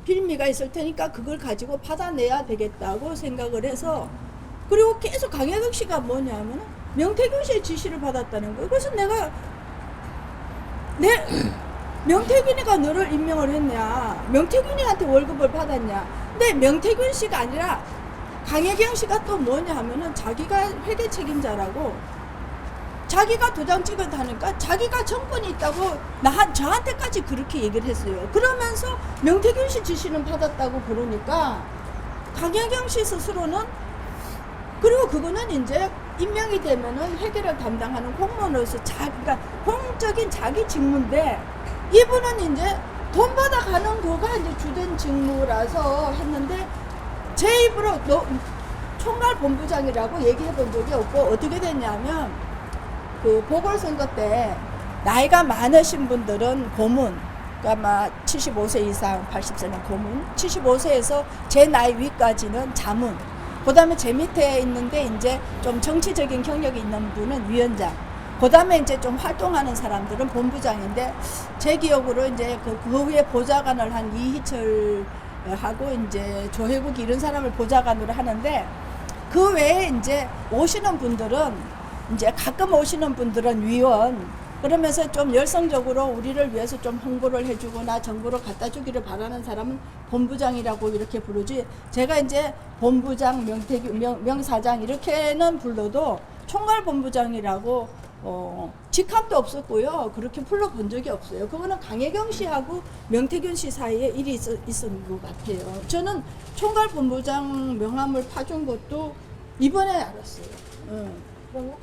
빌미가 있을 테니까 그걸 가지고 받아내야 되겠다고 생각을 해서 그리고 계속 강혜경 씨가 뭐냐면은 명태균 씨의 지시를 받았다는 거예요. 그래서 내가 명태균이가 너를 임명을 했냐, 명태균이한테 월급을 받았냐. 근데 명태균 씨가 아니라 강혜경 씨가 또 뭐냐 하면은 자기가 회계 책임자라고, 자기가 도장 찍었다니까 자기가 정권이 있다고 저한테까지 그렇게 얘기를 했어요. 그러면서 명태균 씨 지시는 받았다고 그러니까 강혜경 씨 스스로는, 그리고 그거는 이제 임명이 되면은 회계를 담당하는 공무원으로서 그러니까 공적인 자기 직무인데, 이분은 이제 돈 받아가는 거가 이제 주된 직무라서 했는데, 제 입으로 총괄 본부장이라고 얘기해 본 적이 없고, 어떻게 됐냐면 그 보궐선거 때 나이가 많으신 분들은 고문, 그러니까 막 75세 이상 80세는 고문, 75세에서 제 나이 위까지는 자문, 그 다음에 제 밑에 있는데 이제 좀 정치적인 경력이 있는 분은 위원장, 그 다음에 이제 좀 활동하는 사람들은 본부장인데, 제 기억으로 이제 그 위에 보좌관을 한 이희철 하고 이제 조혜국 이런 사람을 보좌관으로 하는데, 그 외에 이제 오시는 분들은 이제 가끔 오시는 분들은 위원, 그러면서 좀 열성적으로 우리를 위해서 좀 홍보를 해주거나 정보를 갖다 주기를 바라는 사람은 본부장이라고 이렇게 부르지, 제가 이제 본부장, 명사장 이렇게는 불러도 총괄 본부장이라고 직함도 없었고요. 그렇게 불러본 적이 없어요. 그거는 강혜경 씨하고 명태균 씨 사이에 일이 있었던 것 같아요. 저는 총괄 본부장 명함을 파준 것도 이번에 알았어요.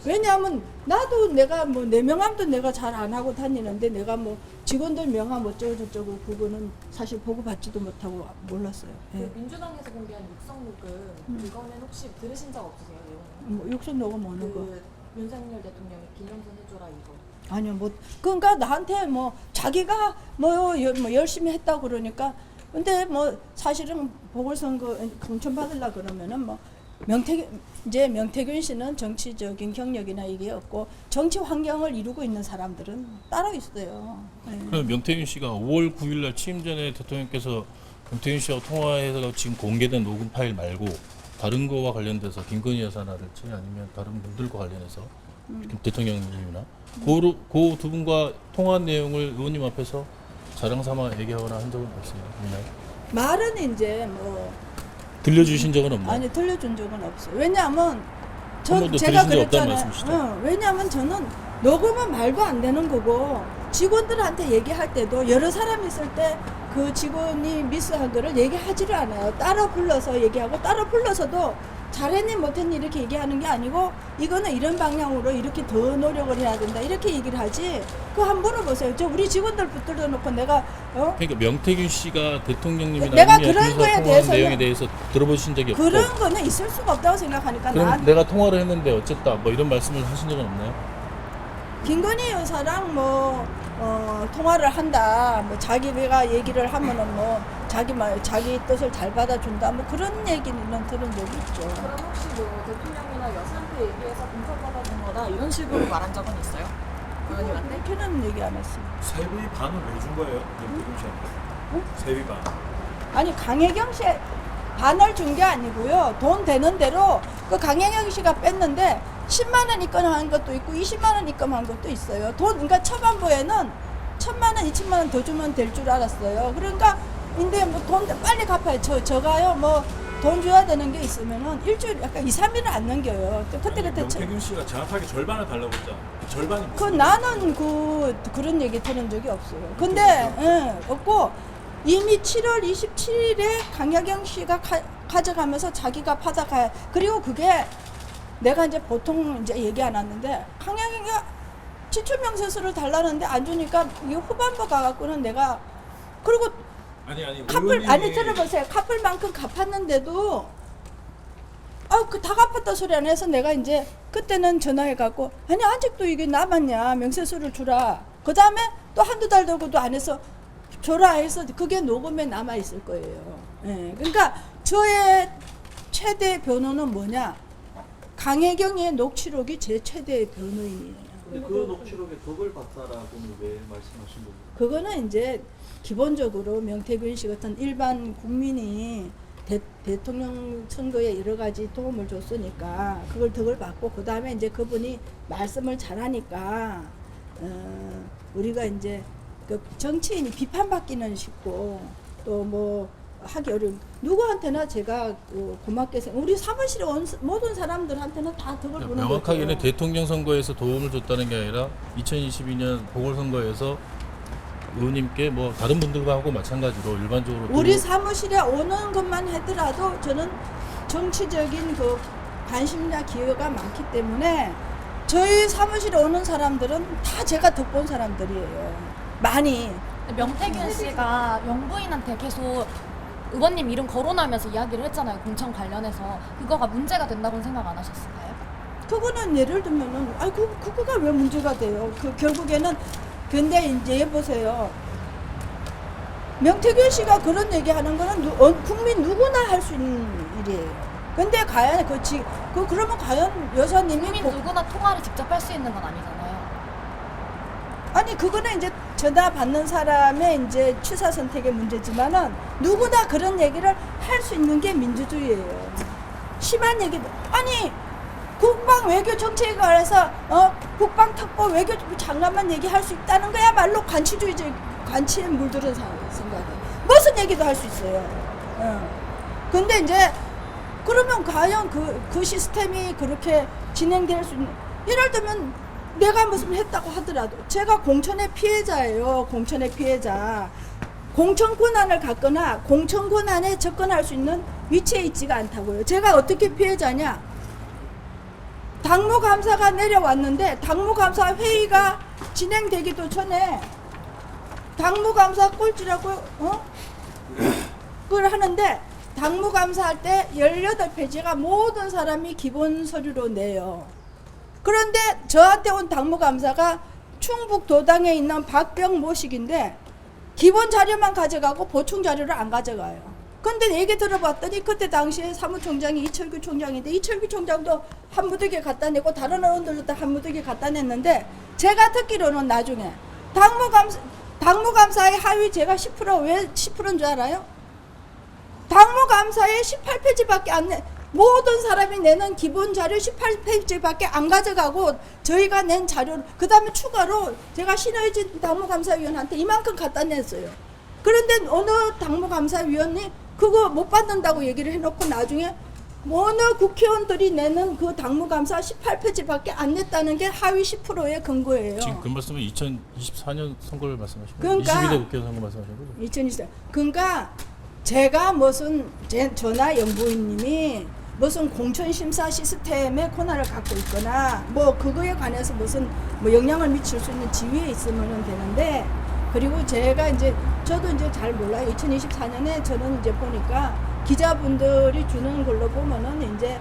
왜냐하면 나도 내가 뭐 내 명함도 내가 잘 안 하고 다니는데, 내가 뭐 직원들 명함 어쩌고 저쩌고 그거는 사실 보고 받지도 못하고 몰랐어요. 예. 그 민주당에서 공개한 육성 녹음, 그거는 혹시 들으신 적 없으세요? 내용? 뭐 육성 녹음 오는 거. 윤석열 대통령이 기념선 해줘라 이거. 아니요, 뭐 그러니까 나한테 뭐 자기가 뭐 열심히 했다고 그러니까, 근데 뭐 사실은 보궐선거 공천 받으려 그러면은 뭐 명태균 씨는 정치적인 경력이나 이게 없고 정치 환경을 이루고 있는 사람들은 따로 있어요. 네. 그럼 명태균 씨가 5월 9일날 취임 전에 대통령께서 명태균 씨하고 통화해서 지금 공개된 녹음 파일 말고 다른 거와 관련돼서 김건희 여사나를지 아니면 다른 분들과 관련해서 대통령님이나 그 두 분과 통화한 내용을 의원님 앞에서 자랑 삼아 얘기하거나 한 적은 없나요? 말은 이제 뭐 들려주신 적은 없나요? 아니 들려준 적은 없어요. 왜냐하면 한 번도 제가 들으신 적 없다는 그랬잖아요. 말씀이시죠? 왜냐하면 저는 녹음은 말도 안 되는 거고, 직원들한테 얘기할 때도 여러 사람 있을 때 그 직원이 미스한 거를 얘기하지를 않아요. 따로 불러서 얘기하고, 따로 불러서도 잘했니 못했니 이렇게 얘기하는 게 아니고, 이거는 이런 방향으로 이렇게 더 노력을 해야 된다 이렇게 얘기를 하지. 그거 한번 물어보세요. 저 우리 직원들 붙들어 놓고 내가 그러니까 명태균 씨가 대통령님이나 내가 의원님 그런 앞에서 거에 통화한 대해서는 내용에 대해서 들어보신 적이 없고, 그런 거는 있을 수가 없다고 생각하니까, 그럼 난 내가 통화를 했는데 어쨌다 뭐 이런 말씀을 하신 적은 없나요? 김건희 여사랑 뭐 통화를 한다, 뭐 자기가 얘기를 하면은 뭐 자기 뜻을 잘 받아준다, 뭐 그런 얘기는 들은 적이 있죠. 그럼 혹시 뭐 대통령이나 여사한테 얘기해서 공천받아준 거다 이런 식으로 말한 적은 있어요? 의원님한테? 그렇게는 얘기 안 했어요. 세비 반을 왜 준 거예요? 명태균 씨한테. 세비 반. 아니 강혜경 씨 반을 준 게 아니고요. 돈 되는 대로 그 강혜경 씨가 뺐는데 10만 원 입금한 것도 있고 20만 원 입금한 것도 있어요. 그러니까 초반부에는 1,000만 원, 2천만 원 더 주면 될 줄 알았어요. 그러니까 근데 뭐 돈 빨리 갚아요. 저가요 뭐 돈 줘야 되는 게 있으면은 일주일 약간 2, 3일을 안 넘겨요. 그때 명태균 씨가 정확하게 절반을 달라고 했잖아. 절반이 그 무슨 나는 그런 얘기 들은 적이 없어요. 근데 없고, 이미 7월 27일에 강혜경 씨가 가져가면서 자기가 받아가야. 그리고 그게 내가 이제 보통 이제 얘기 안 하는데, 강혜경이가 지출명세서를 달라는데 안 주니까 이 후반부 가갖고는 내가, 그리고 아니 아니 들어보세요. 갚을만큼 갚았는데도 그 다 갚았다 소리 안 해서 내가 이제 그때는 전화해갖고, 아니 아직도 이게 남았냐, 명세서를 주라. 그 다음에 또 한두 달 되고도 안 해서 줘라 해서 그게 녹음에 남아 있을 거예요. 예. 그러니까 저의 최대 변호는 뭐냐, 강혜경의 녹취록이 제 최대 변호인이에요. 근데 그 녹취록에 덕을 봤다라고는 왜 말씀하신 겁니까? 그거는 이제 기본적으로 명태균 씨 같은 일반 국민이 대통령 선거에 여러 가지 도움을 줬으니까 그걸 덕을 받고 그 다음에 이제 그분이 말씀을 잘하니까 우리가 이제 그 정치인이 비판받기는 쉽고 또 뭐 하기 어려운 누구한테나 제가 고맙게 우리 사무실에 온 모든 사람들한테는 다 덕을 보는 명확하게는 거죠. 대통령 선거에서 도움을 줬다는 게 아니라 2022년 보궐선거에서 의원님께 뭐 다른 분들하고 마찬가지로 일반적으로 우리 사무실에 오는 것만 하더라도 저는 정치적인 그 관심이나 기여가 많기 때문에 저희 사무실에 오는 사람들은 다 제가 덕본 사람들이에요. 많이. 명태균 씨가 영부인한테 계속 의원님 이름 거론하면서 이야기를 했잖아요. 공천 관련해서. 그거가 문제가 된다고는 생각 안 하셨을까요? 그거는 예를 들면은 그거가 왜 문제가 돼요? 그 결국에는 근데 이제 보세요. 명태균 씨가 그런 얘기하는 거는 국민 누구나 할 수 있는 일이에요. 근데 과연 그러면 과연 여사님이 국민 누구나 통화를 직접 할 수 있는 건 아니잖아요. 아니 그거는 이제 전화 받는 사람의 이제 취사 선택의 문제지만은 누구나 그런 얘기를 할 수 있는 게 민주주의예요. 심한 얘기도 아니 국방 외교 정책에 관해서 국방 특보 외교 장관만 얘기할 수 있다는 거야말로 관치주의적 관치에 물들은 생각이에요. 무슨 얘기도 할 수 있어요. 근데 이제 그러면 과연 그 시스템이 그렇게 진행될 수 있는 예를 들면 내가 무슨 했다고 하더라도 제가 공천의 피해자예요. 공천의 피해자. 공천 권한을 갖거나 공천 권한에 접근할 수 있는 위치에 있지가 않다고요. 제가 어떻게 피해자냐? 당무감사가 내려왔는데 당무감사 회의가 진행되기도 전에 당무감사 꼴찌라고 그걸 하는데 당무감사할 때 18페이지가 모든 사람이 기본 서류로 내요. 그런데 저한테 온 당무감사가 충북 도당에 있는 박병 모식인데 기본 자료만 가져가고 보충 자료를 안 가져가요. 근데 얘기 들어봤더니 그때 당시에 사무총장이 이철규 총장인데 이철규 총장도 한 무더기에 갖다 내고 다른 의원들도 다 한 무더기에 갖다 냈는데 제가 듣기로는 나중에 당무감사의 하위 제가 10% 왜 10%인 줄 알아요? 당무감사에 18페이지밖에 안 내. 모든 사람이 내는 기본 자료 18페이지밖에 안 가져가고 저희가 낸 자료 그 다음에 추가로 제가 신의진 당무감사위원한테 이만큼 갖다 냈어요. 그런데 어느 당무감사위원이 그거 못 받는다고 얘기를 해놓고 나중에 어느 국회의원들이 내는 그 당무감사 18페이지밖에 안 냈다는 게 하위 10%의 근거예요. 지금 그 말씀은 2024년 선거를 말씀하시는 거예요? 그러니까 22대 국회 선거 말씀하시는 거죠? 2024. 그러니까 제가 무슨 저나 영부인님이 무슨 공천심사 시스템의 권한을 갖고 있거나 뭐 그거에 관해서 무슨 뭐 영향을 미칠 수 있는 지위에 있으면 되는데 그리고 제가 이제 저도 이제 잘 몰라요. 2024년에 저는 이제 보니까 기자분들이 주는 걸로 보면은 이제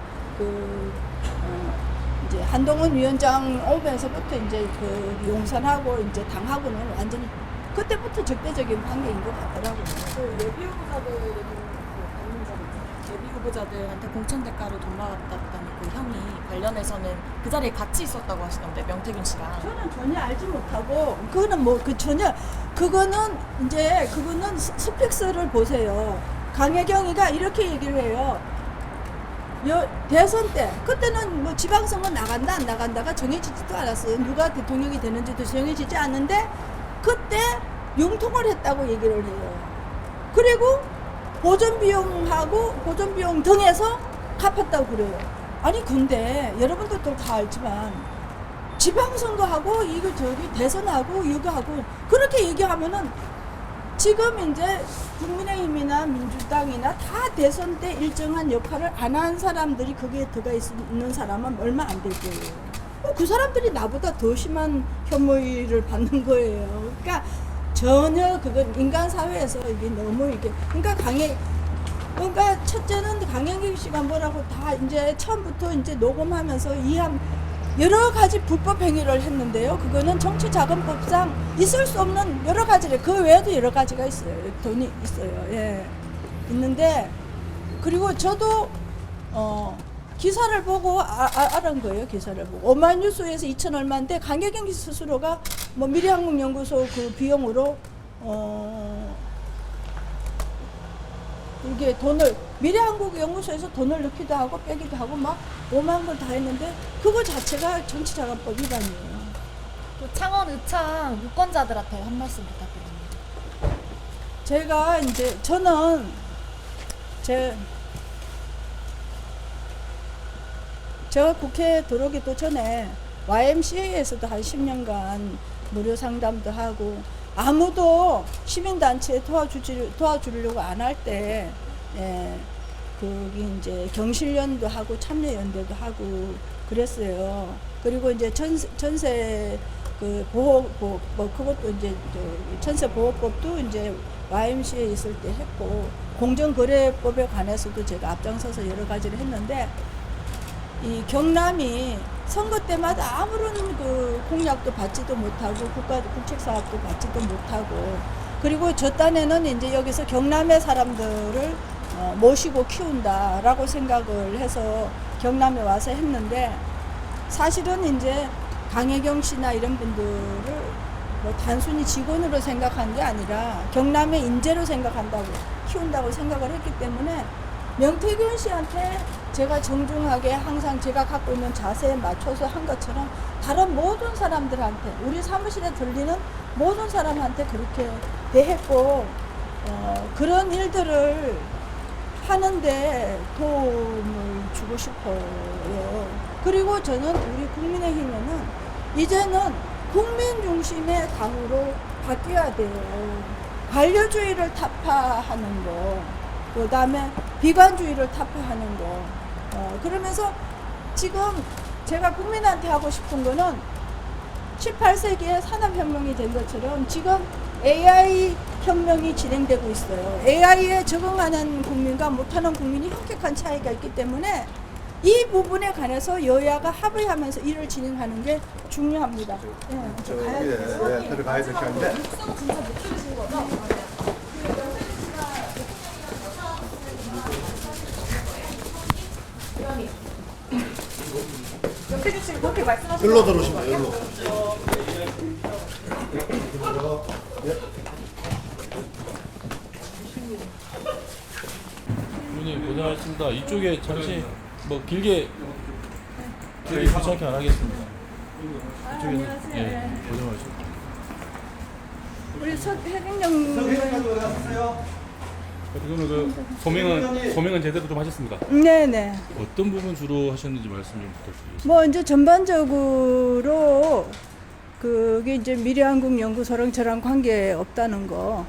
이제 한동훈 위원장 오면서부터 이제 그 용산하고 이제 당하고는 완전히 그때부터 적대적인 관계인 것 같더라고요. 예비 후보자들한테 공천 대가로 돈 받았다는 그 혐의 관련해서는 그 자리에 같이 있었다고 하시던데 명태균 씨랑. 저는 전혀 알지 못하고 그거는 뭐 전혀 그거는 스펙스를 보세요. 강혜경이가 이렇게 얘기를 해요. 대선 때 그때는 뭐 지방선거 나간다 안 나간다가 정해지지도 않았어요. 누가 대통령이 되는지도 정해지지 않는데 그때 융통을 했다고 얘기를 해요. 그리고 보존비용 등에서 갚았다고 그래요. 아니 근데 여러분들도 다 알지만 지방선거하고 이거 저기 대선하고 이거 하고 그렇게 얘기하면은 지금 이제 국민의힘이나 민주당이나 다 대선 때 일정한 역할을 안 한 사람들이 거기에 들어가 있는 사람은 얼마 안 될 거예요. 그 사람들이 나보다 더 심한 혐의를 받는 거예요. 그러니까 전혀 그건 인간 사회에서 이게 너무 이게 그러니까 첫째는 강영길 씨가 뭐라고 다 이제 처음부터 이제 녹음하면서 여러 가지 불법 행위를 했는데요. 그거는 정치자금법상 있을 수 없는 여러 가지를 그 외에도 여러 가지가 있어요. 돈이 있어요. 예. 있는데 그리고 저도 기사를 보고 알은 거예요. 기사를 보고 오마이뉴스에서 2천 얼마인데 강혜경 스스로가 뭐 미래한국연구소 그 비용으로 그게 돈을 미래한국연구소에서 돈을 넣기도 하고 빼기도 하고 막 오만 걸 다 했는데 그거 자체가 정치자금법 위반이에요. 그 창원 의창 유권자들한테 한 말씀 부탁드립니다. 제가 이제 저는 제가 국회에 들어오기도 전에 YMCA에서도 한 10년간 무료 상담도 하고 아무도 시민단체에 도와주려고 안 할 때 거기 이제 경실련도 하고 참여연대도 하고 그랬어요. 그리고 이제 전세 그 보호 뭐 그것도 이제 전세 보호법도 이제 YMCA에 있을 때 했고 공정거래법에 관해서도 제가 앞장서서 여러 가지를 했는데 이 경남이 선거 때마다 아무런 그 공약도 받지도 못하고 국책사업도 받지도 못하고 그리고 저 딴에는 이제 여기서 경남의 사람들을 모시고 키운다라고 생각을 해서 경남에 와서 했는데 사실은 이제 강혜경 씨나 이런 분들을 뭐 단순히 직원으로 생각한 게 아니라 경남의 인재로 생각한다고 키운다고 생각을 했기 때문에 명태균 씨한테 제가 정중하게 항상 제가 갖고 있는 자세에 맞춰서 한 것처럼 다른 모든 사람들한테 우리 사무실에 들리는 모든 사람한테 그렇게 대했고 그런 일들을 하는데 도움을 주고 싶어요. 그리고 저는 우리 국민의힘에는 이제는 국민 중심의 당으로 바뀌어야 돼요. 관료주의를 타파하는 거, 그 다음에 비관주의를 타파하는 거. 그러면서 지금 제가 국민한테 하고 싶은 거는 18세기에 산업혁명이 된 것처럼 지금 AI 혁명이 진행되고 있어요. AI에 적응하는 국민과 못하는 국민이 현격한 차이가 있기 때문에 이 부분에 관해서 여야가 합의하면서 일을 진행하는 게 중요합니다. 들어가야 될 시간인데. 일로 들어오시면 일로. 의원님 고생하셨습니다. 이쪽에 잠시 뭐 길게 귀찮게 안 하겠습니다. 이쪽에는 예, 고생하셨습니다. 우리 해경영 그러면 소명은 제대로 좀 하셨습니까? 네네. 어떤 부분 주로 하셨는지 말씀 좀 부탁드리겠습니다. 뭐 이제 전반적으로 그게 이제 미래한국연구소랑 저랑 관계 없다는 거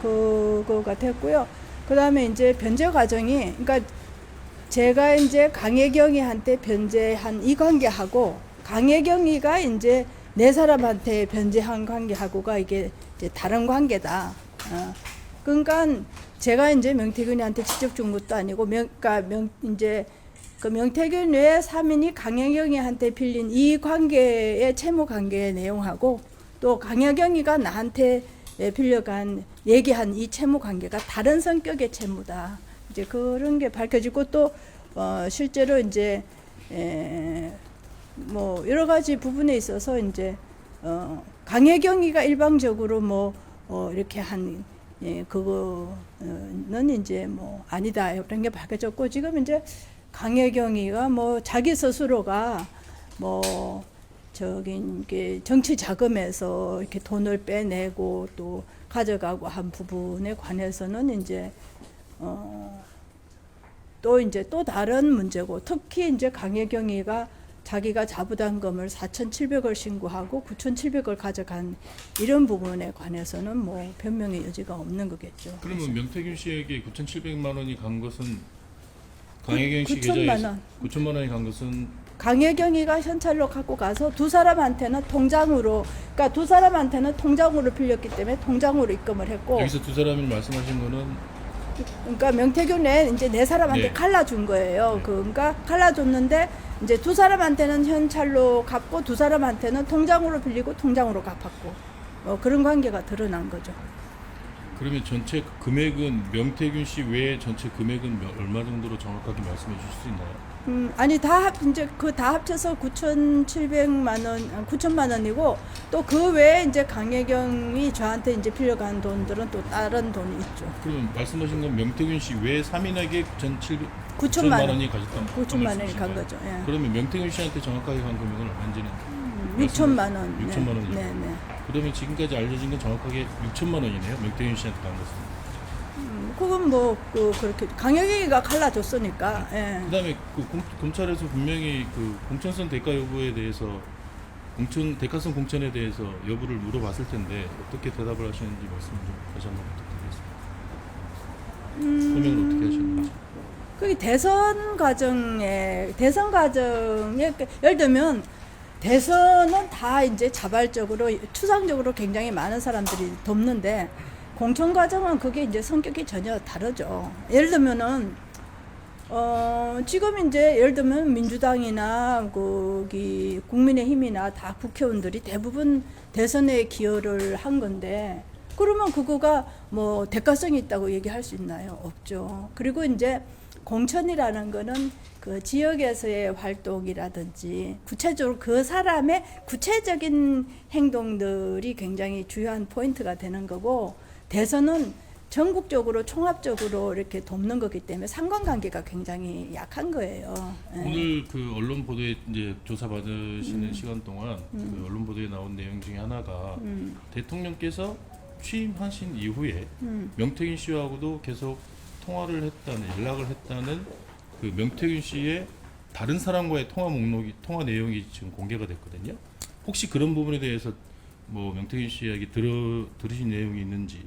그거가 됐고요. 그다음에 이제 변제 과정이 그러니까 제가 이제 강혜경이한테 변제한 이 관계하고 강혜경이가 이제 네 사람한테 변제한 관계하고가 이게 이제 다른 관계다. 그러니까 제가 이제 명태균이한테 직접 준 것도 아니고 이제 그 명태균 외에 3인이 강혜경이한테 빌린 이 관계의 채무 관계의 내용하고 또 강혜경이가 나한테 빌려간 얘기한 이 채무 관계가 다른 성격의 채무다. 이제 그런 게 밝혀지고 또 실제로 이제 뭐 여러 가지 부분에 있어서 이제 강혜경이가 일방적으로 뭐 이렇게 한 그거는 이제 뭐 아니다 이런 게 밝혀졌고 지금 이제 강혜경이가 뭐 자기 스스로가 뭐 저기 이게 정치 자금에서 이렇게 돈을 빼내고 또 가져가고 한 부분에 관해서는 이제 또 이제 또 다른 문제고 특히 이제 강혜경이가 자기가 자부담금을 4,700을 신고하고 9,700을 가져간 이런 부분에 관해서는 뭐 변명의 여지가 없는 거겠죠. 그러면 명태균 씨에게 9,700만 원이 간 것은 강혜경 씨 9천만 계좌에 원. 9천만 원이 간 것은 강혜경이가 현찰로 갖고 가서 두 사람한테는 통장으로 그러니까 두 사람한테는 통장으로 빌렸기 때문에 통장으로 입금을 했고 여기서 두 사람이 말씀하신 거는 그러니까 명태균에 이제 네 사람한테 네. 갈라준 거예요. 네. 그러니까 갈라줬는데 이제 두 사람한테는 현찰로 갚고 두 사람한테는 통장으로 빌리고 통장으로 갚았고 그런 관계가 드러난 거죠. 그러면 전체 금액은 명태균 씨 외에 전체 금액은 얼마 정도로 정확하게 말씀해 주실 수 있나요? 아니 이제 그 다 합쳐서 9,700만 원, 9천만 원이고 또 그 외에 이제 강혜경이 저한테 이제 빌려간 돈들은 또 다른 돈이 있죠. 그럼 말씀하신 건 명태균 씨 외 3인에게 9천만 원이 가졌다는 9천만 원이 간 거죠. 예. 그러면 명태균 씨한테 정확하게 간 금액은 얼마인지는 6천만 원. 6천만 원이요. 네, 네. 그러면 지금까지 알려진 건 정확하게 6천만 원이네요. 명태균 씨한테 간 것은. 그건 뭐 그렇게 강혜경이가 갈라줬으니까. 예. 그다음에 검찰에서 분명히 공천성 대가 여부에 대해서 대가성 공천에 대해서 여부를 물어봤을 텐데 어떻게 대답을 하시는지 말씀 좀 다시 한번 부탁드리겠습니다. 설명을 어떻게 하셨는지. 그게 대선 과정에 예를 들면 대선은 다 이제 자발적으로 추상적으로 굉장히 많은 사람들이 돕는데 공천 과정은 그게 이제 성격이 전혀 다르죠. 예를 들면은 지금 이제 예를 들면 민주당이나 거기 국민의힘이나 다 국회의원들이 대부분 대선에 기여를 한 건데 그러면 그거가 뭐 대가성이 있다고 얘기할 수 있나요? 없죠. 그리고 이제 공천이라는 거는 그 지역에서의 활동이라든지 구체적으로 그 사람의 구체적인 행동들이 굉장히 중요한 포인트가 되는 거고 대선은 전국적으로 총합적으로 이렇게 돕는 거기 때문에 상관관계가 굉장히 약한 거예요. 예. 오늘 그 언론 보도에 이제 조사 받으시는 시간 동안 그 언론 보도에 나온 내용 중에 하나가 대통령께서 취임하신 이후에 명태균 씨하고도 계속 통화를 했다는 연락을 했다는 그 명태균 씨의 다른 사람과의 통화 통화 내용이 지금 공개가 됐거든요. 혹시 그런 부분에 대해서 뭐 명태균 씨 이야기 들으신 내용이 있는지.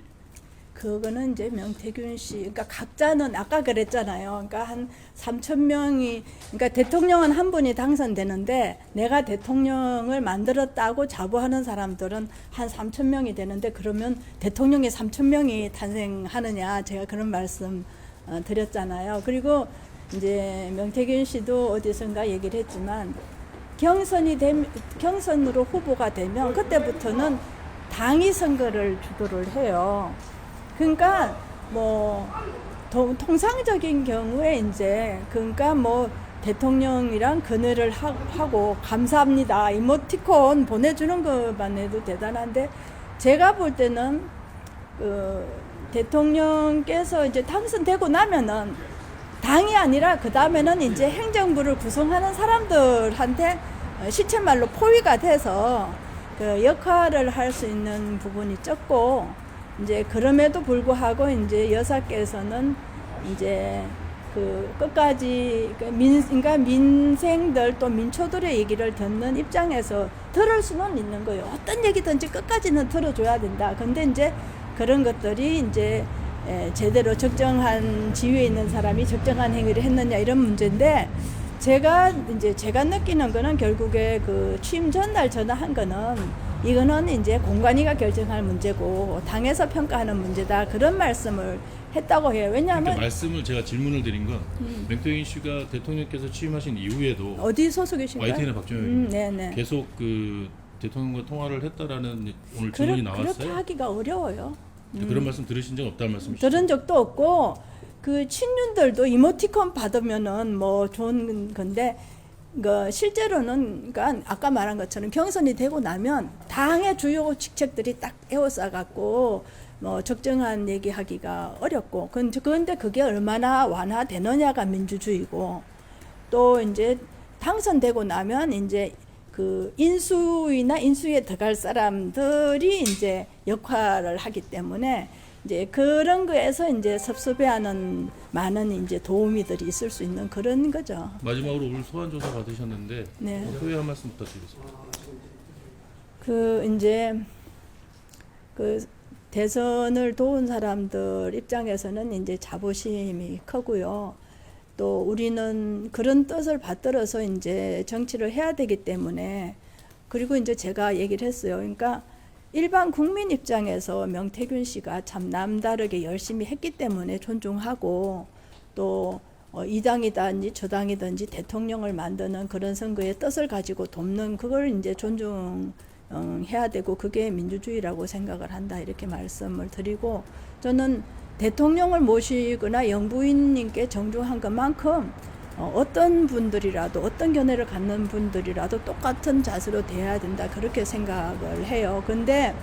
그거는 이제 명태균 씨, 그러니까 각자는 아까 그랬잖아요. 그러니까 한 3,000명이, 그러니까 대통령은 한 분이 당선되는데 내가 대통령을 만들었다고 자부하는 사람들은 한 3,000명이 되는데 그러면 대통령이 3,000명이 탄생하느냐 제가 그런 말씀 드렸잖아요. 그리고 이제 명태균 씨도 어디선가 얘기를 했지만 경선으로 후보가 되면 그때부터는 당이 선거를 주도를 해요. 그러니까 뭐 통상적인 경우에 이제 그러니까 뭐 대통령이랑 그늘을 하고 감사합니다 이모티콘 보내주는 것만 해도 대단한데 제가 볼 때는 그 대통령께서 이제 당선되고 나면은 당이 아니라 그 다음에는 이제 행정부를 구성하는 사람들한테 시쳇말로 포위가 돼서 그 역할을 할 수 있는 부분이 적고 이제 그럼에도 불구하고 이제 여사께서는 이제 그 끝까지 그러니까 민생들 또 민초들의 얘기를 듣는 입장에서 들을 수는 있는 거예요. 어떤 얘기든지 끝까지는 들어줘야 된다. 근데 이제 그런 것들이 이제 제대로 적정한 지위에 있는 사람이 적정한 행위를 했느냐 이런 문제인데 제가 느끼는 거는 결국에 그 취임 전날 전화한 거는 이거는 이제 공관위가 결정할 문제고 당에서 평가하는 문제다 그런 말씀을 했다고 해요. 왜냐하면 그러니까 말씀을 제가 질문을 드린 건 명태균 씨가 대통령께서 취임하신 이후에도 어디 소속이신가요? YTN의 박정혁입니다. 네네. 계속 그 대통령과 통화를 했다라는 오늘 질문이 그렇게 나왔어요. 하기가 어려워요. 그런 말씀 들으신 적 없다는 말씀이시죠? 들은 적도 없고 그 친윤들도 이모티콘 받으면은 뭐 좋은 건데 그 실제로는 그러니까 아까 말한 것처럼 경선이 되고 나면 당의 주요 직책들이 딱 에워싸 갖고 뭐 적정한 얘기하기가 어렵고 그런데 그게 얼마나 완화되느냐가 민주주의고 또 이제 당선되고 나면 이제 그 인수위나 인수위에 들어갈 사람들이 이제 역할을 하기 때문에 이제 그런 거에서 이제 섭섭해하는 많은 이제 도우미들이 있을 수 있는 그런 거죠. 마지막으로 오늘 소환 조사 받으셨는데 네. 소회 한 말씀 부탁드리겠습니다. 그 이제 그 대선을 도운 사람들 입장에서는 이제 자부심이 크고요. 또 우리는 그런 뜻을 받들어서 이제 정치를 해야 되기 때문에 그리고 이제 제가 얘기를 했어요. 그러니까 일반 국민 입장에서 명태균 씨가 참 남다르게 열심히 했기 때문에 존중하고 또 이 당이든지 저 당이든지 대통령을 만드는 그런 선거의 뜻을 가지고 돕는 그걸 이제 존중해야 되고 그게 민주주의라고 생각을 한다 이렇게 말씀을 드리고 저는 대통령을 모시거나 영부인님께 정중한 것만큼 어떤 분들이라도 어떤 견해를 갖는 분들이라도 똑같은 자세로 대해야 된다 그렇게 생각을 해요. 근데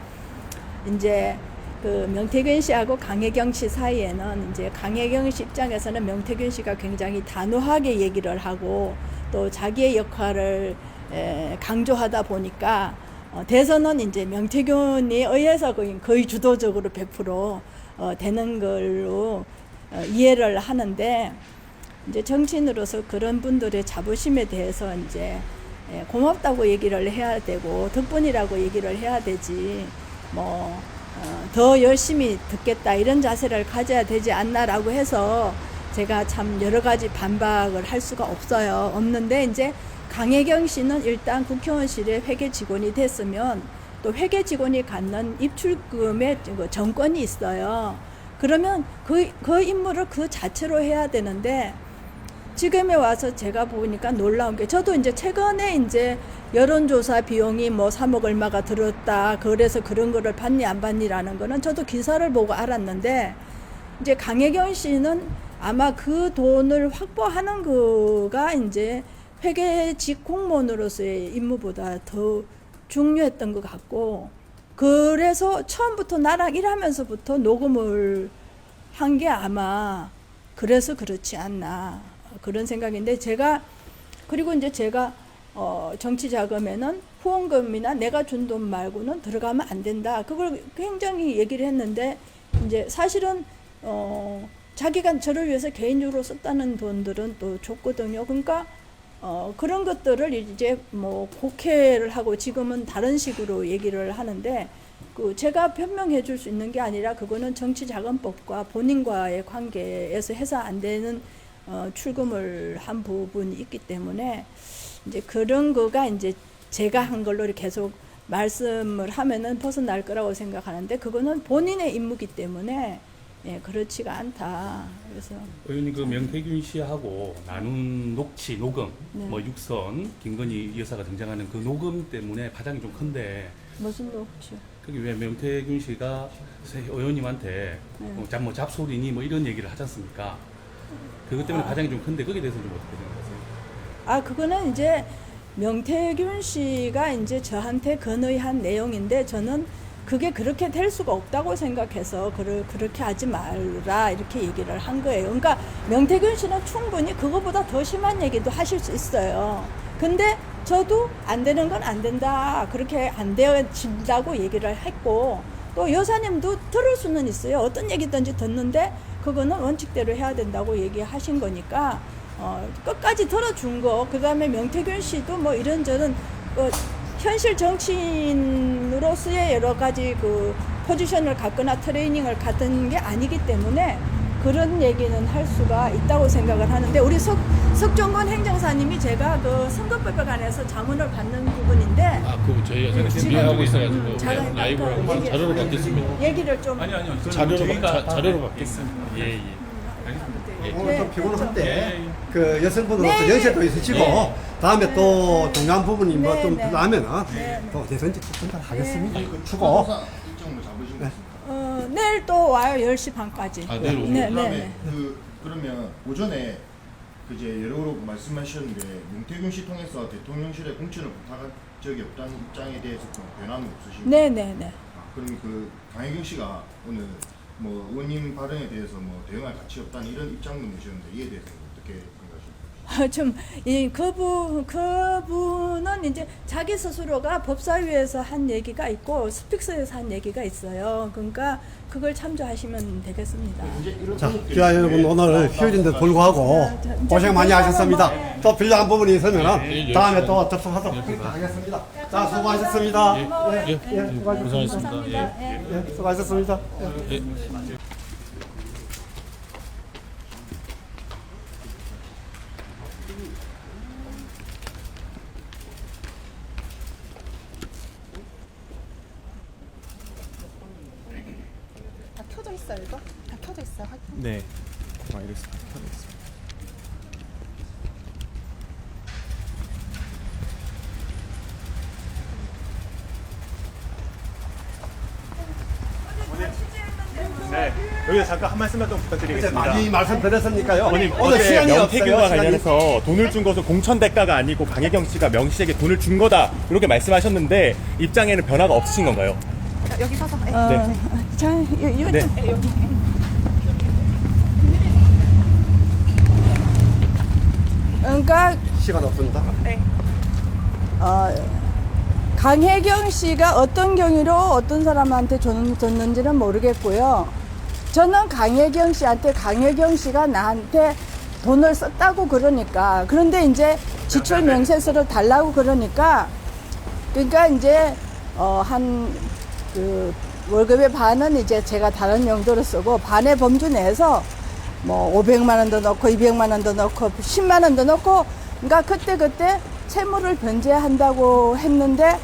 이제 그 명태균 씨하고 강혜경 씨 사이에는 이제 강혜경 씨 입장에서는 명태균 씨가 굉장히 단호하게 얘기를 하고 또 자기의 역할을 강조하다 보니까 대선은 이제 명태균에 의해서 거의 주도적으로 100% 되는 걸로 이해를 하는데 이제 정치인으로서 그런 분들의 자부심에 대해서 이제 고맙다고 얘기를 해야 되고 덕분이라고 얘기를 해야 되지 뭐 더 열심히 듣겠다 이런 자세를 가져야 되지 않나라고 해서 제가 참 여러 가지 반박을 할 수가 없는데 이제 강혜경 씨는 일단 국회의원실에 회계 직원이 됐으면 또 회계 직원이 갖는 입출금의 정권이 있어요. 그러면 그 임무를 그 자체로 해야 되는데 지금에 와서 제가 보니까 놀라운 게 저도 이제 최근에 이제 여론조사 비용이 뭐 3억 얼마가 들었다 그래서 그런 거를 받니 안 받니라는 거는 저도 기사를 보고 알았는데 이제 강혜경 씨는 아마 그 돈을 확보하는 거가 이제 회계직 공무원으로서의 임무보다 더 중요했던 것 같고 그래서 처음부터 나랑 일하면서부터 녹음을 한 게 아마 그래서 그렇지 않나 그런 생각인데 그리고 이제 제가 정치 자금에는 후원금이나 내가 준 돈 말고는 들어가면 안 된다. 그걸 굉장히 얘기를 했는데 이제 사실은 자기가 저를 위해서 개인적으로 썼다는 돈들은 또 줬거든요. 그러니까 그런 것들을 이제 뭐 곡해를 하고 지금은 다른 식으로 얘기를 하는데 제가 변명해 줄 수 있는 게 아니라 그거는 정치자금법과 본인과의 관계에서 해서 안 되는 출금을 한 부분이 있기 때문에 이제 그런 거가 이제 제가 한 걸로 계속 말씀을 하면은 벗어날 거라고 생각하는데 그거는 본인의 임무기 때문에 그렇지가 않다. 그래서 의원님 그 명태균 씨하고 나눈 녹음, 네. 뭐 육선 김건희 여사가 등장하는 그 녹음 때문에 파장이 좀 큰데 무슨 녹취? 그게 왜 명태균 씨가 의원님한테 뭐 잡소리니 뭐 이런 얘기를 하지 않습니까? 그것 때문에 파장이 좀 큰데 거기에 대해서 좀 어떻게 생각하세요? 그거는 이제 명태균 씨가 이제 저한테 건의한 내용인데 저는 그게 그렇게 될 수가 없다고 생각해서 그렇게 하지 말라 이렇게 얘기를 한 거예요. 그러니까 명태균 씨는 충분히 그거보다 더 심한 얘기도 하실 수 있어요. 근데 저도 안 되는 건 안 된다. 그렇게 안 되어진다고 얘기를 했고 또 여사님도 들을 수는 있어요. 어떤 얘기든지 듣는데 그거는 원칙대로 해야 된다고 얘기하신 거니까 끝까지 들어준 거. 그 다음에 명태균 씨도 뭐 이런저런 현실 정치인으로서의 여러 가지 그 포지션을 갖거나 트레이닝을 갖은 게 아니기 때문에 그런 얘기는 할 수가 있다고 생각을 하는데 우리 석종건 행정사님이 제가 그 선거법에 관해서 자문을 받는 부분인데 그거 저희가 지금 준비하고 있어가지고 라이브로 자료로 받겠습니다. 얘기를 좀 아니요. 자료로 받겠습니다. 예. 오늘 좀 피곤한데 그 여성분으로서 네. 연세도 있으시고 다음에 또 중요한 부분이 뭐 네, 좀 네. 나면은 또 대선지 전달하겠습니다. 추고. 일정으로 잡으시고 네. 내일 또 와요 10시 반까지. 내일 오고. 네, 그다음에 네. 그러면 오전에 이제 여러 말씀하셨는데 문태균 씨 통해서 대통령실에 공천을 부탁한 적이 없다는 입장에 대해서 좀 변함은 없으신가요? 네네네. 그럼 그 강혜경 씨가 오늘 뭐 의원님 발언에 대해서 뭐 대응할 가치 없다는 이런 입장도 내셨는데 이에 대해서 어떻게 생각하십니까? 그분은 이제 자기 스스로가 법사위에서 한 얘기가 있고 스픽스에서 한 얘기가 있어요. 그러니까 그걸 참조하시면 되겠습니다. 자, 기자 여러분 오늘 휴일인데 불구하고 고생 많이 하셨습니다. 또 필요한 부분이 있으면 다음에 또 접속하도록 하겠습니다. 자, 수고하셨습니다. 예. 수고하셨습니다. 고생하셨습니다. 예. 예, 수고하셨습니다. 예. 다 켜져 있어요, 이거? 다 켜져 있어요, 화이팅. 네. 알겠습니다. 하겠습니다. 취재했는데 같은데 여기서 잠깐 한 말씀만 좀 부탁드리겠습니다. 많이 말씀드렸으니까요. 어머님, 오늘 어제 시간이 명태균과 없어요. 관련해서 돈을 준 것은 공천 대가가 아니고 강혜경 씨가 명 씨에게 돈을 준 거다 이렇게 말씀하셨는데 입장에는 변화가 없으신 건가요? 여기 서서 네. 자, 이거 네. 그러니까 시간 없습니다. 강혜경 씨가 어떤 경위로 어떤 사람한테 줬는지는 모르겠고요. 저는 강혜경 씨가 나한테 돈을 썼다고 그러니까, 그런데 이제 지출 명세서를 달라고 그러니까 이제 그 월급의 반은 이제 제가 다른 용도로 쓰고 반의 범주 내에서 뭐 500만 원도 넣고 200만 원도 넣고 10만 원도 넣고, 그러니까 그때 채무를 변제한다고 했는데,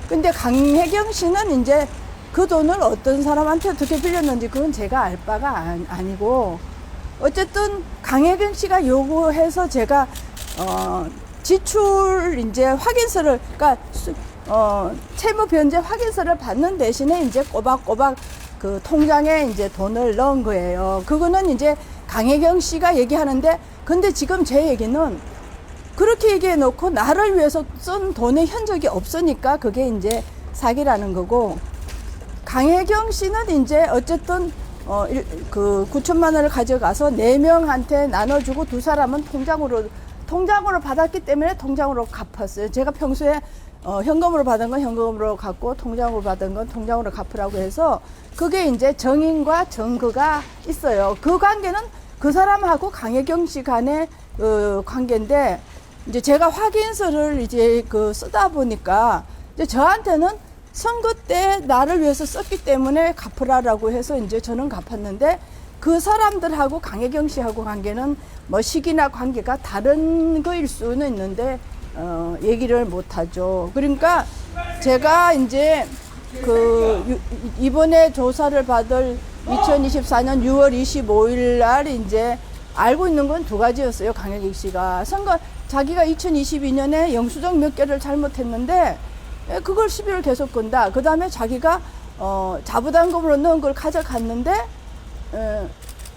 근데 강혜경 씨는 이제 그 돈을 어떤 사람한테 어떻게 빌렸는지 그건 제가 알 바가 아니고, 어쨌든 강혜경 씨가 요구해서 제가 지출 이제 확인서를, 그러니까 채무 변제 확인서를 받는 대신에 이제 꼬박꼬박 그 통장에 이제 돈을 넣은 거예요. 그거는 이제 강혜경 씨가 얘기하는데, 근데 지금 제 얘기는 그렇게 얘기해 놓고 나를 위해서 쓴 돈의 흔적이 없으니까 그게 이제 사기라는 거고, 강혜경 씨는 이제 어쨌든 그 9천만 원을 가져가서 4명한테 나눠주고 2사람은 통장으로 받았기 때문에 통장으로 갚았어요. 제가 평소에 현금으로 받은 건 현금으로 갚고 통장으로 받은 건 통장으로 갚으라고 해서 그게 이제 정인과 정그가 있어요. 그 관계는 그 사람하고 강혜경 씨 간의 관계인데, 이제 제가 확인서를 이제 쓰다 보니까 이제 저한테는 선거 때 나를 위해서 썼기 때문에 갚으라라고 해서 이제 저는 갚았는데, 그 사람들하고 강혜경 씨하고 관계는 뭐 시기나 관계가 다른 거일 수는 있는데 얘기를 못 하죠. 그러니까 제가 이제 이번에 조사를 받을 2024년 6월 25일 날 이제 알고 있는 건 2가지였어요. 강혜경 씨가 자기가 2022년에 영수증 몇 개를 잘못했는데 그걸 12월 계속 건다. 그 다음에 자기가 자부담금으로 넣은 걸 가져갔는데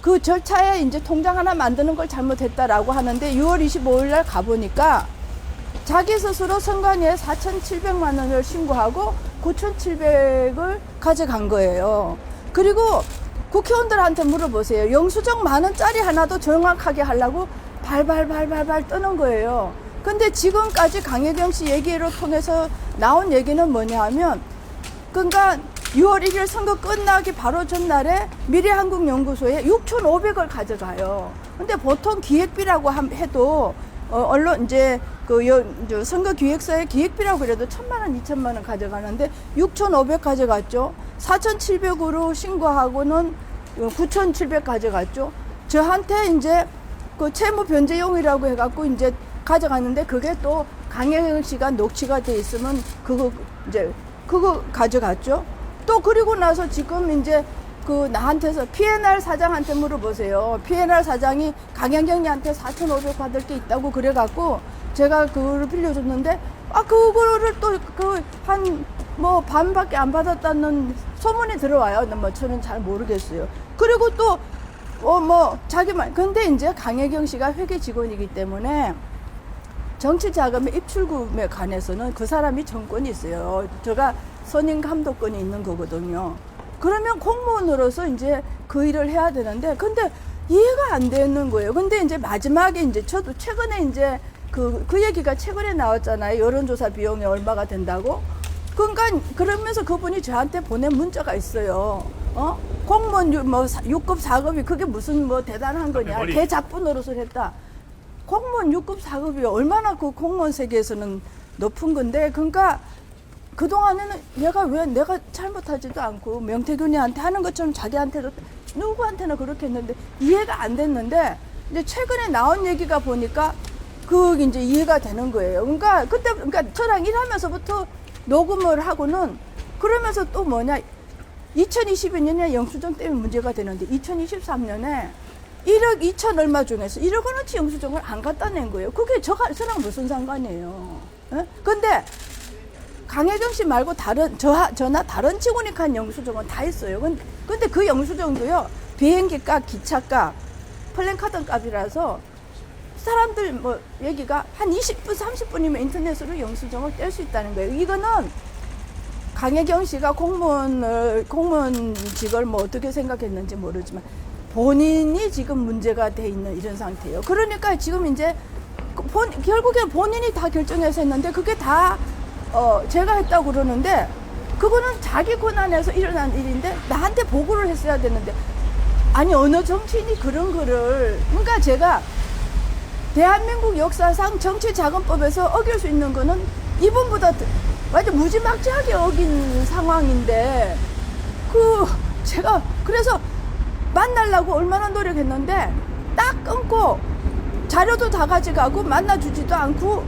그 절차에 이제 통장 하나 만드는 걸 잘못했다라고 하는데, 6월 25일 날 가보니까 자기 스스로 선관위에 4,700만 원을 신고하고 9,700을 가져간 거예요. 그리고 국회의원들한테 물어보세요. 영수증 10,000원짜리 하나도 정확하게 하려고 발발발발발 뜨는 거예요. 근데 지금까지 강혜경 씨 얘기를 통해서 나온 얘기는 뭐냐 하면, 그러니까 6월 1일 선거 끝나기 바로 전날에 미래한국연구소에 6,500을 가져가요. 근데 보통 기획비라고 해도 언론 이제 선거 기획서에 기획비라고 그래도 1,000만 원, 2,000만 원 가져가는데 6,500 가져갔죠. 4,700으로 신고하고는 9,700 가져갔죠. 저한테 이제 그 채무 변제용이라고 해갖고 이제 가져갔는데, 그게 또 강혜경 씨가 녹취가 돼 있으면 그거 가져갔죠. 또 그리고 나서 지금 이제 나한테서 PNR 사장한테 물어보세요. PNR 사장이 강혜경이한테 4,500 받을 게 있다고 그래갖고 제가 그거를 빌려줬는데, 그거를 또 뭐 반밖에 안 받았다는 소문이 들어와요. 뭐 저는 잘 모르겠어요. 그리고 또 자기만, 근데 이제 강혜경 씨가 회계 직원이기 때문에 정치자금의 입출금에 관해서는 그 사람이 정권이 있어요. 제가 선임 감독권이 있는 거거든요. 그러면 공무원으로서 이제 그 일을 해야 되는데, 근데 이해가 안 되는 거예요. 근데 이제 마지막에 이제 저도 최근에 이제 그 얘기가 최근에 나왔잖아요. 여론조사 비용이 얼마가 된다고. 그러니까 그러면서 그분이 저한테 보낸 문자가 있어요. 공무원 6급 4급이 그게 무슨 뭐 대단한 거냐. 개 잡부 노릇을 했다. 공무원 6급 4급이 얼마나 그 공무원 세계에서는 높은 건데, 그러니까 그동안에는 내가 잘못하지도 않고 명태균이한테 하는 것처럼 자기한테도 누구한테나 그렇게 했는데 이해가 안 됐는데, 이제 최근에 나온 얘기가 보니까 이제 이해가 되는 거예요. 그러니까 저랑 일하면서부터 녹음을 하고는, 그러면서 또 2022년에 영수증 때문에 문제가 되는데 2023년에 1억 2천 얼마 중에서 1억 원어치 영수증을 안 갖다 낸 거예요. 그게 저랑 무슨 상관이에요? 근데 강혜경 씨 말고 저나 다른 직원이 간 영수증은 다 있어요. 근데 그 영수증도요, 비행기 값, 기차 값, 플랜카드 값이라서 사람들 뭐 얘기가 한 20분, 30분이면 인터넷으로 영수증을 뗄 수 있다는 거예요. 이거는 강혜경 씨가 공무원직을 뭐 어떻게 생각했는지 모르지만 본인이 지금 문제가 돼 있는 이런 상태예요. 그러니까 지금 이제 결국엔 본인이 다 결정해서 했는데 그게 다 제가 했다고 그러는데 그거는 자기 권한에서 일어난 일인데 나한테 보고를 했어야 되는데 아니 어느 정치인이 그런 거를 그러니까 제가 대한민국 역사상 정치자금법에서 어길 수 있는 거는 이분보다 완전 무지막지하게 어긴 상황인데 제가 그래서 만나려고 얼마나 노력했는데 딱 끊고 자료도 다 가져가고 만나주지도 않고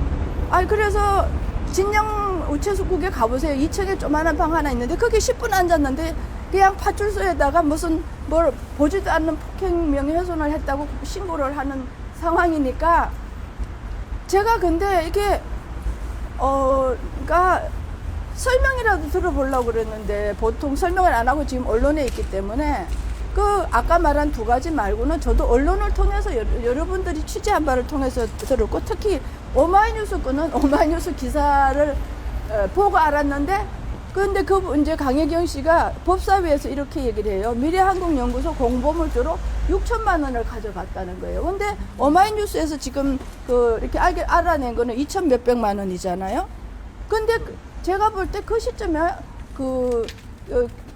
그래서 진영 우체국에 가보세요. 2층에 조그만한 방 하나 있는데 거기 10분 앉았는데 그냥 파출소에다가 무슨 뭘 보지도 않는 폭행 명예훼손을 했다고 신고를 하는 상황이니까 제가 근데 이게 그러니까 설명이라도 들어보려고 그랬는데 보통 설명을 안 하고 지금 언론에 있기 때문에 아까 말한 두 가지 말고는 저도 언론을 통해서 여러분들이 취재한 바를 통해서 들었고 특히 오마이뉴스 거는 오마이뉴스 기사를 보고 알았는데 근데 이제 강혜경 씨가 법사위에서 이렇게 얘기를 해요. 미래한국연구소 공보물조로 6천만 원을 가져갔다는 거예요. 근데 오마이뉴스에서 지금 이렇게 알아낸 거는 2천 몇백만 원이잖아요. 근데 제가 볼 때 그 시점에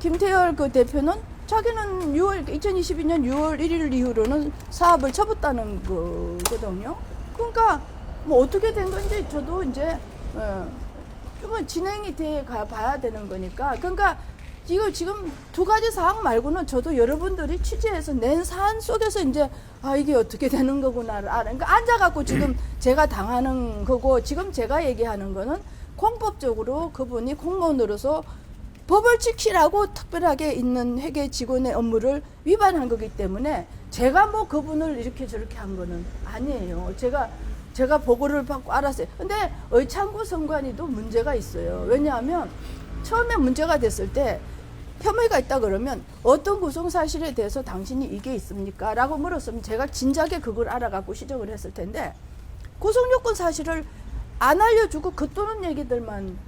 김태열 대표는 자기는 2022년 6월 1일 이후로는 사업을 접었다는 거거든요. 그러니까 뭐 어떻게 된 건지 저도 이제 좀 진행이 돼 봐야 되는 거니까. 그러니까 이거 지금 두 가지 사항 말고는 저도 여러분들이 취재해서 낸 사안 속에서 이제 이게 어떻게 되는 거구나를 알아. 그러니까 앉아갖고 지금 제가 당하는 거고 지금 제가 얘기하는 거는 공법적으로 그분이 공무원으로서 법을 지키라고 특별하게 있는 회계 직원의 업무를 위반한 거기 때문에 제가 뭐 그분을 이렇게 저렇게 한 거는 아니에요. 제가 보고를 받고 알았어요. 근데 의창구 선관위도 문제가 있어요. 왜냐하면 처음에 문제가 됐을 때 혐의가 있다 그러면 어떤 구성 사실에 대해서 당신이 이게 있습니까? 라고 물었으면 제가 진작에 그걸 알아갖고 시정을 했을 텐데 구성 요건 사실을 안 알려주고 겉도는 얘기들만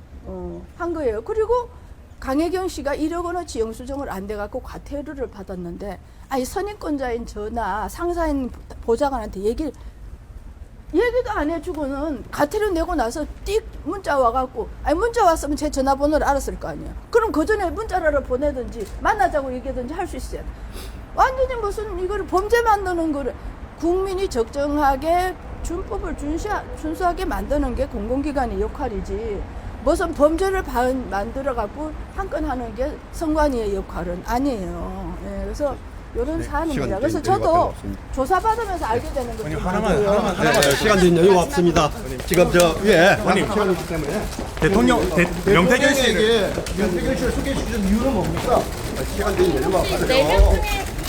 한 거예요. 그리고 강혜경 씨가 1억 원어치 영수증을 안 돼갖고 과태료를 받았는데 선임권자인 저나 상사인 보좌관한테 얘기도 안 해주고는 과태료 내고 나서 띡 문자 와갖고 문자 왔으면 제 전화번호를 알았을 거 아니에요. 그럼 그 전에 문자를 보내든지 만나자고 얘기하든지 할 수 있어요. 완전히 무슨 이거를 범죄 만드는 거를 국민이 적정하게 준법을 준수하게 만드는 게 공공기관의 역할이지 무슨 범죄를 만들어갖고 한 건 하는 게 선관위의 역할은 아니에요. 그래서 이런 사안입니다. 그래서 저도 조사받으면서 알게 되는 거죠. 하나만. 시간 여유가 없습니다. 지금 저 위에 시간이기 때문에 대통령 명태균 씨를 명태균 씨를 소개시켜준 이유는 뭡니까? 시간 여유가 없어요. 4명 중에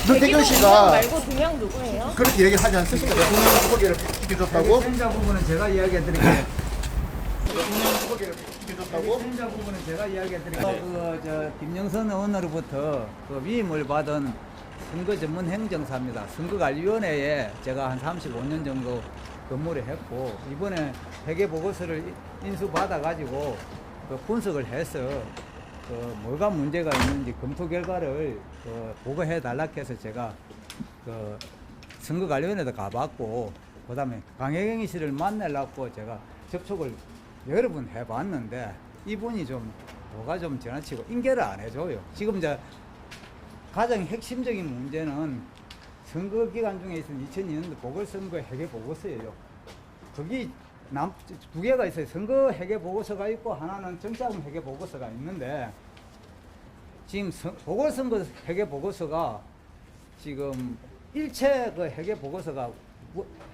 명태균 대기동 씨가 말고 2명 누구예요? 그렇게 얘기를 하지 않습니까? 대통령 소개를 시켜줬다고? 행자 부분은 제가 이야기해 드릴게요. 대통령 소개를 시켜줬다고? 행자 부분은 제가 이야기해 드릴게요. 김영선 의원으로부터 위임을 받은 선거 전문 행정사입니다. 선거관리위원회에 제가 한 35년 정도 근무를 했고 이번에 회계 보고서를 인수받아 가지고 분석을 해서 뭐가 문제가 있는지 검토 결과를 보고해 달라고 해서 제가 선거관리위원회도 가봤고 그다음에 강혜경 씨를 만나려고 제가 접촉을 여러 번 해봤는데 이분이 뭐가 좀 지나치고 인계를 안 해줘요. 지금 이제 가장 핵심적인 문제는 선거 기간 중에 있은 2002년도 보궐선거 회계 보고서예요. 거기 두 개가 있어요. 선거 회계 보고서가 있고 하나는 정자금 회계 보고서가 있는데 지금 보궐선거 회계 보고서가 지금 일체 회계 보고서가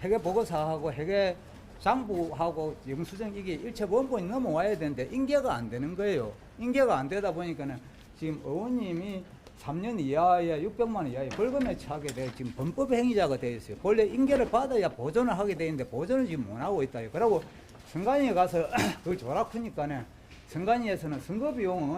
회계 보고서하고 회계 장부하고 영수증 이게 일체 원본이 넘어와야 되는데 인계가 안 되는 거예요. 인계가 안 되다 보니까는 지금 의원님이 3년 이하에 600만 원 이하의 벌금에 처하게 돼 지금 범법 행위자가 되어 있어요. 원래 인계를 받아야 보존을 하게 돼 있는데 보존을 지금 못 하고 있다. 그러고 선관위에 가서 그걸 줘라 크니까는 선관위에서는 선거 비용은